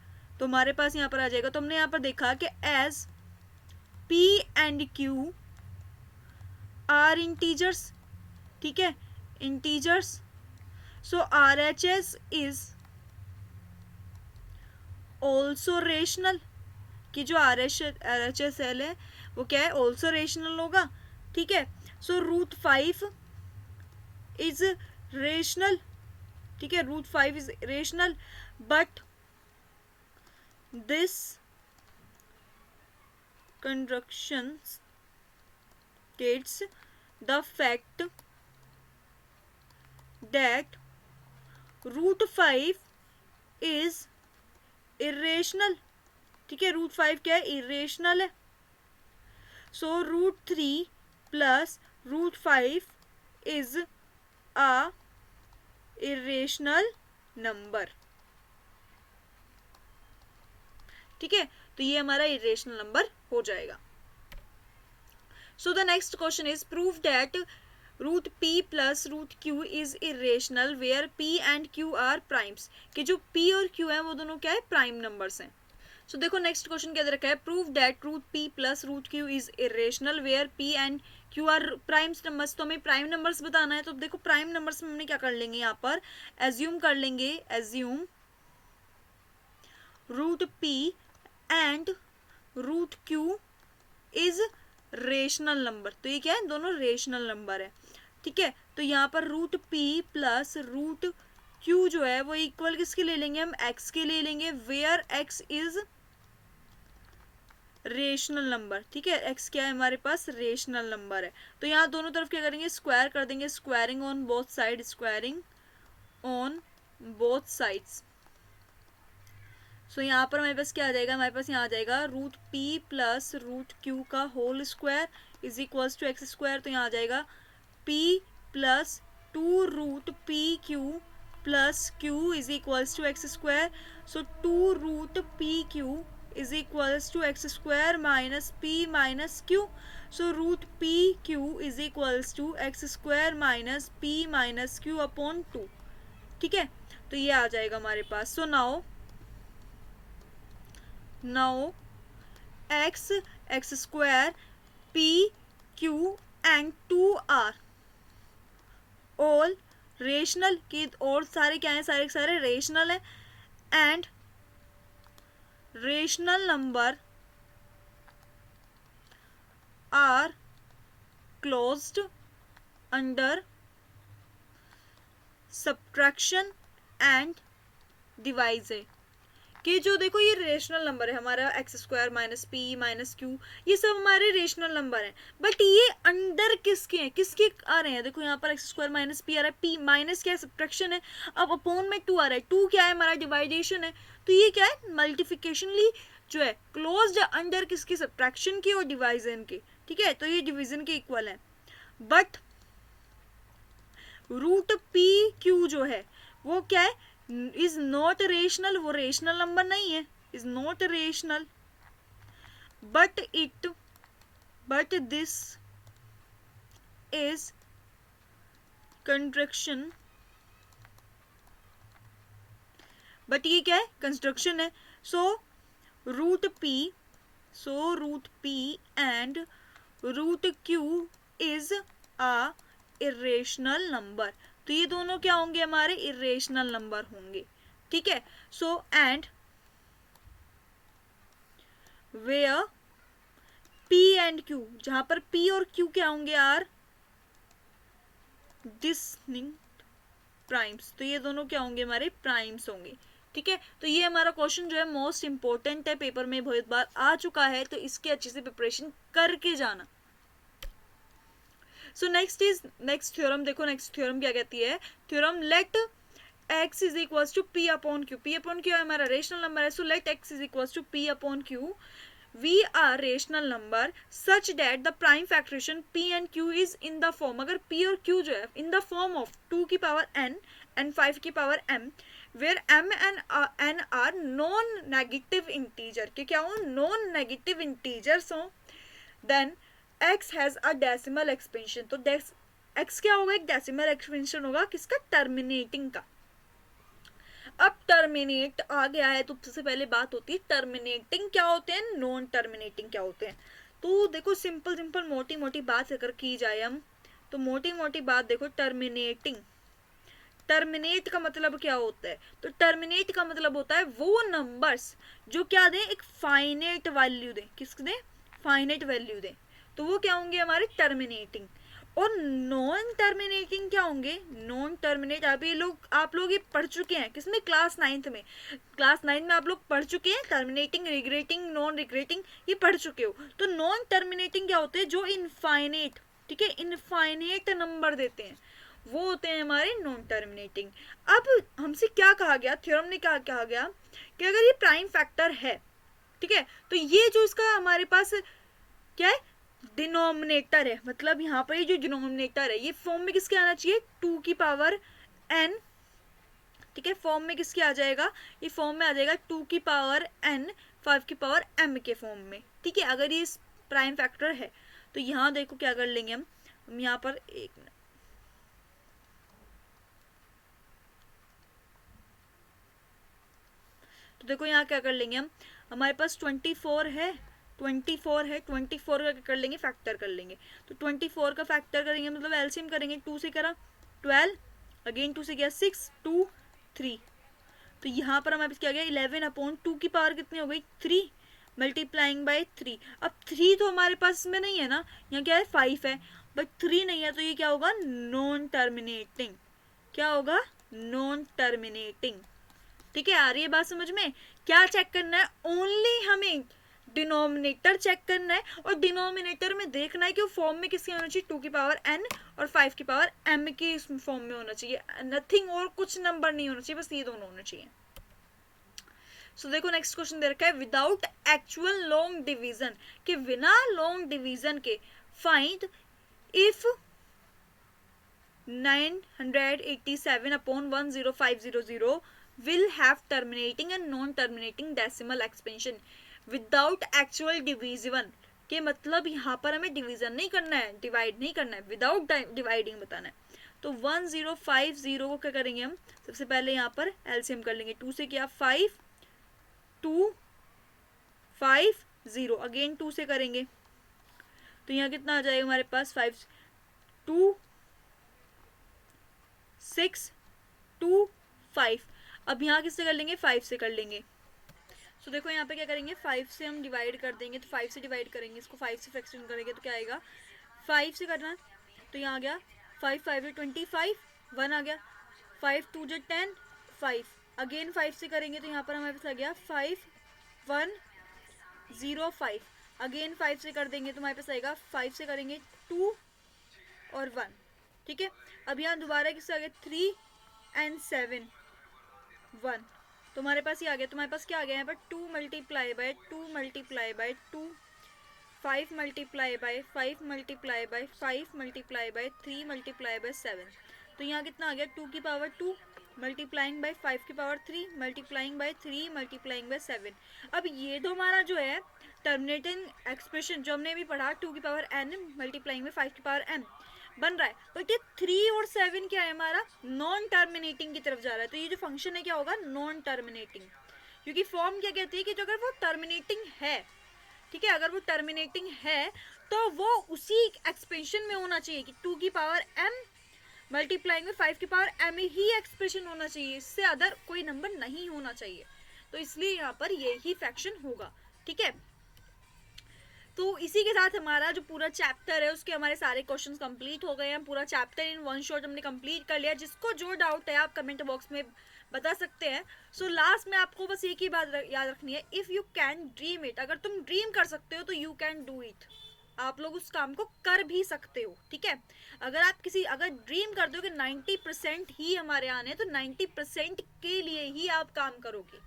तो हमारे पास यहाँ पर आ जाएगा, तो हमने यहाँ पर देखा कि as P and Q are integers, ठीक है, integers. So RHS is also rational, कि जो RHS सेल है वो क्या है, ऑल्सो रेशनल होगा. ठीक है. सो √5 इज रेशनल, ठीक है, √5 is rational, but this construction states the fact that √5 is irrational. ठीक है, √5 क्या है, इरेशनल है. सो √3 plus √5 is a irrational number. ठीक है, तो ये हमारा इरेशनल नंबर हो जाएगा. So the next question is prove that √p plus √q is irrational where p and q are primes. कि जो p और q है वो दोनों क्या है, प्राइम नंबर्स हैं. So देखो नेक्स्ट क्वेश्चन क्या दे रखा है, prove that √p plus √q is irrational where p and q are primes numbers. तो हमें प्राइम नंबर्स बताना है. तो देखो प्राइम नंबर्स में हमने क्या कर लेंगे, यहाँ पर एज्यूम कर लेंगे, assume √p and √q is rational number. तो ये क्या है, दोनों रेशनल नंबर है. ठीक है, तो यहाँ पर √p प्लस √q जो है वो इक्वल किसके ले लेंगे, हम x के ले लेंगे, where x is rational number. ठीक है, x क्या है हमारे पास, रेशनल नंबर है. तो यहाँ दोनों तरफ क्या करेंगे, स्क्वायर कर देंगे, squaring on both side, squaring on both sides. So यहाँ पर हमारे पास क्या आ जाएगा, हमारे पास यहाँ आ जाएगा √p प्लस √q का whole square is equals to x square. तो यहाँ आ जाएगा p plus 2√pq plus q is equals to x square. So 2√pq is equals to x square minus p minus q. So √pq is equals to x square minus p minus q upon 2. ठीक है, तो ये आ जाएगा हमारे पास. So now x square p q and 2 are all rational, कि और सारे क्या है, सारे सारे रेशनल है. And rational number are closed under subtraction and divisor. कि जो देखो ये रेशनल नंबर है हमारा, x square minus p minus q, ये सब हमारे रेशनल नंबर हैं. बट ये अंडर किसके हैं, किसके आ रहे हैं, देखो यहाँ पर एक्स स्क्वायर माइनस पी आ रहा है, पी माइनस क्या है, सब्ट्रैक्शन है, अब अपॉन में 2 आ रहा है, 2 क्या है हमारा, डिवाइडेशन है. तो ये क्या है, मल्टीप्लिकेशनली जो है क्लोज्ड अंडर किसकी, सब्ट्रैक्शन की और डिवाइजन की. ठीक है, तो ये डिवीजन के इक्वल है. बट √pq जो है वो क्या है, इज नॉट रेशनल, वो रेशनल नंबर नहीं है, is not rational. But this is construction, but ये क्या है, कंस्ट्रक्शन है. सो √p and √q is a irrational number. तो ये दोनों क्या होंगे, हमारे इरेशनल नंबर होंगे. ठीक है, so and where p and q, जहां पर p और q क्या होंगे, आर डिस्टिंक्ट प्राइम्स. तो ये दोनों क्या होंगे, हमारे प्राइम्स होंगे. ठीक है, तो ये हमारा क्वेश्चन जो है मोस्ट इंपॉर्टेंट है, पेपर में बहुत बार आ चुका है, तो इसकी अच्छे से प्रिपरेशन करके जाना. So next theorem. देखो नेक्स्ट थ्योरम क्या कहती है, theorem let x is equal to p upon q. p upon q हमारा रेशनल नंबर है. So let x is equal to p upon q we are rational number such that the prime factorization p and q is in the form, अगर p और q जो है इन the form of 2 की power n and 5 की power m, where m and n are non negative integer, के क्या हो, non negative integers हो, then x has a decimal expansion. तो x क्या होगा, एक डेसिमल एक्सपेंशन होगा किसका, टर्मिनेटिंग का. अब टर्मिनेट आ गया है तो सबसे पहले बात होती है टर्मिनेटिंग क्या होते हैं, नॉन टर्मिनेटिंग क्या होते हैं. तो देखो सिंपल सिंपल मोटी मोटी बात अगर की जाए हम, तो मोटी मोटी बात देखो, टर्मिनेटिंग, टर्मिनेट का मतलब क्या होता है? तो टर्मिनेट का मतलब होता है वो नंबर्स जो क्या दें, एक फाइनेट वैल्यू दें। किस दें? फाइनेट वैल्यू दें, तो वो क्या होंगे हमारे टर्मिनेटिंग। और नॉन टर्मिनेटिंग क्या होंगे? नॉन टर्मिनेट आप लोग ये पढ़ चुके हैं किसमें? क्लास 9th में। क्लास 9 में आप लोग पढ़ चुके हैं टर्मिनेटिंग, रिग्रेटिंग, नॉन रिग्रेटिंग, ये पढ़ चुके हो। तो नॉन टर्मिनेटिंग क्या होते हैं? जो इनफाइनेट, ठीक है, इनफाइनेट नंबर देते हैं, वो होते हैं हमारे नॉन टर्मिनेटिंग। अब हमसे क्या कहा गया, थ्योरम ने क्या कहा गया कि अगर ये प्राइम फैक्टर है, ठीक है, तो ये जो इसका हमारे पास क्या है, डिनोमिनेटर है, मतलब यहाँ पर ये जो डिनोमिनेटर है ये फॉर्म में किसके आना चाहिए? 2 की पावर n, ठीक है, फॉर्म में किसके आ जाएगा? ये फॉर्म में आ जाएगा 2 की पावर n 5 की पावर m के फॉर्म में, ठीक है, अगर ये प्राइम फैक्टर है। तो यहाँ देखो क्या कर लेंगे हम यहाँ पर, एक मिनट, तो देखो यहाँ क्या कर लेंगे हम, हमारे पास 24 है, 24 है, 24 का कर लेंगे, फैक्टर कर लेंगे। तो 24 का फैक्टर करेंगे मतलब एलसीएम करेंगे, 2 से करा 12, अगेन 2 से गया 6, 2, 3, तो यहाँ पर हमारे पास क्या गया 11/2 की पावर कितनी हो गई 3 मल्टीप्लाइंग बाय 3। अब 3 तो हमारे पास में नहीं है ना, यहाँ क्या है 5 है, बट 3 नहीं है, तो ये क्या होगा? Non terminating. क्या होगा? Non terminating. ठीक है, आ रही है बात समझ में? क्या चेक करना है? ओनली हमें डिनोमिनेटर चेक करना है, और डिनोमिनेटर में देखना है कि वो फॉर्म में किसके होना चाहिए? 2 की पावर n और 5 की पावर m की फॉर्म में होना चाहिए, नथिंग, और कुछ नंबर नहीं होना चाहिए, बस ये दोनों होना चाहिए। सो देखो नेक्स्ट क्वेश्चन दे रखा है, विदाउट एक्चुअल लॉन्ग डिवीजन, कि बिना लॉन्ग डिवीजन के find if 987/10500 will have terminating and non-terminating decimal expansion without actual division, के मतलब यहाँ पर हमें डिवीजन नहीं करना है, डिवाइड नहीं करना है, विदाउट डिवाइडिंग बताना है। तो 1050 को क्या करेंगे हम? सबसे पहले यहाँ पर एलसीएम कर लेंगे, 2 से किया 5, 2, 5, 0, अगेन 2 से करेंगे, तो यहाँ कितना आ जाएगा हमारे पास? 5, 2, 6, 2, 5। अब यहाँ किससे कर लेंगे? 5 से कर लेंगे। सो देखो यहाँ पे क्या करेंगे, 5 से हम डिवाइड कर देंगे, तो 5 से डिवाइड करेंगे, इसको 5 से फ्रैक्शन करेंगे, तो क्या आएगा? 5 से करना, तो यहाँ आ गया 5, 5 25, 1 आ गया, 5 2 10, 5, अगेन 5 से करेंगे, तो यहाँ पर हमारे पास आ गया 5 1 0 5, अगेन 5 से कर देंगे, तो हमारे पास आएगा 5 से करेंगे 2 और 1, ठीक है। अब यहाँ दोबारा किससे आ गया? 3 and 7 1, तो हमारे पास ये आ गया। तो हमारे पास क्या आ गया यहाँ पर? 2 multiply by 2 multiply by 2, 5 multiply by 5 multiply by 5 multiply by 3 multiply by 7, तो यहाँ कितना आ गया? 2 की पावर 2 मल्टीप्लाइंग बाय 5 की power 3 multiplying by 3 multiplying by 7। अब ये तो हमारा जो है टर्मिनेटिंग एक्सप्रेशन जो हमने अभी पढ़ा, 2 की पावर n मल्टीप्लाइंग बाय 5 की पावर m बन रहा है, बट ये 3 और 7 क्या है हमारा? नॉन टर्मिनेटिंग की तरफ जा रहा है। तो ये जो फंक्शन है क्या होगा? नॉन टर्मिनेटिंग, क्योंकि फॉर्म क्या कहती है कि जो अगर वो टर्मिनेटिंग है, ठीक है, अगर वो टर्मिनेटिंग है तो वो उसी एक्सप्रेशन में होना चाहिए कि 2 की पावर m मल्टीप्लाइंग में 5 की पावर m ही एक्सप्रेशन होना चाहिए, इससे अदर कोई नंबर नहीं होना चाहिए। तो इसलिए यहाँ पर ये ही फ्रैक्शन होगा, ठीक है। तो इसी के साथ हमारा जो पूरा चैप्टर है उसके हमारे सारे क्वेश्चंस कंप्लीट हो गए हैं। पूरा चैप्टर इन वन शॉट हमने कंप्लीट कर लिया। जिसको जो डाउट है आप कमेंट बॉक्स में बता सकते हैं। सो लास्ट में आपको बस एक ही बात याद रखनी है, if you can dream it, अगर तुम ड्रीम कर सकते हो तो यू कैन डू इट, आप लोग उस काम को कर भी सकते हो, ठीक है। अगर ड्रीम कर दो कि 90% ही हमारे आने हैं तो 90% के लिए ही आप काम करोगे,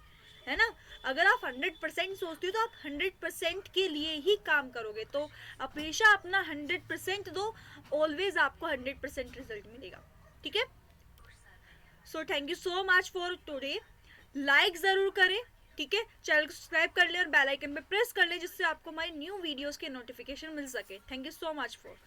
है ना। अगर आप 100% सोचते हो तो आप 100% के लिए ही काम करोगे। तो हमेशा अपना 100% दो, ऑलवेज आपको 100% रिजल्ट मिलेगा, ठीक है। So thank you so much for today. Like ज़रूर करें, ठीक है, चैनल को सब्सक्राइब कर ले और बेल आइकन पे प्रेस कर ले, जिससे आपको हमारी न्यू वीडियोस के नोटिफिकेशन मिल सके। Thank you so much for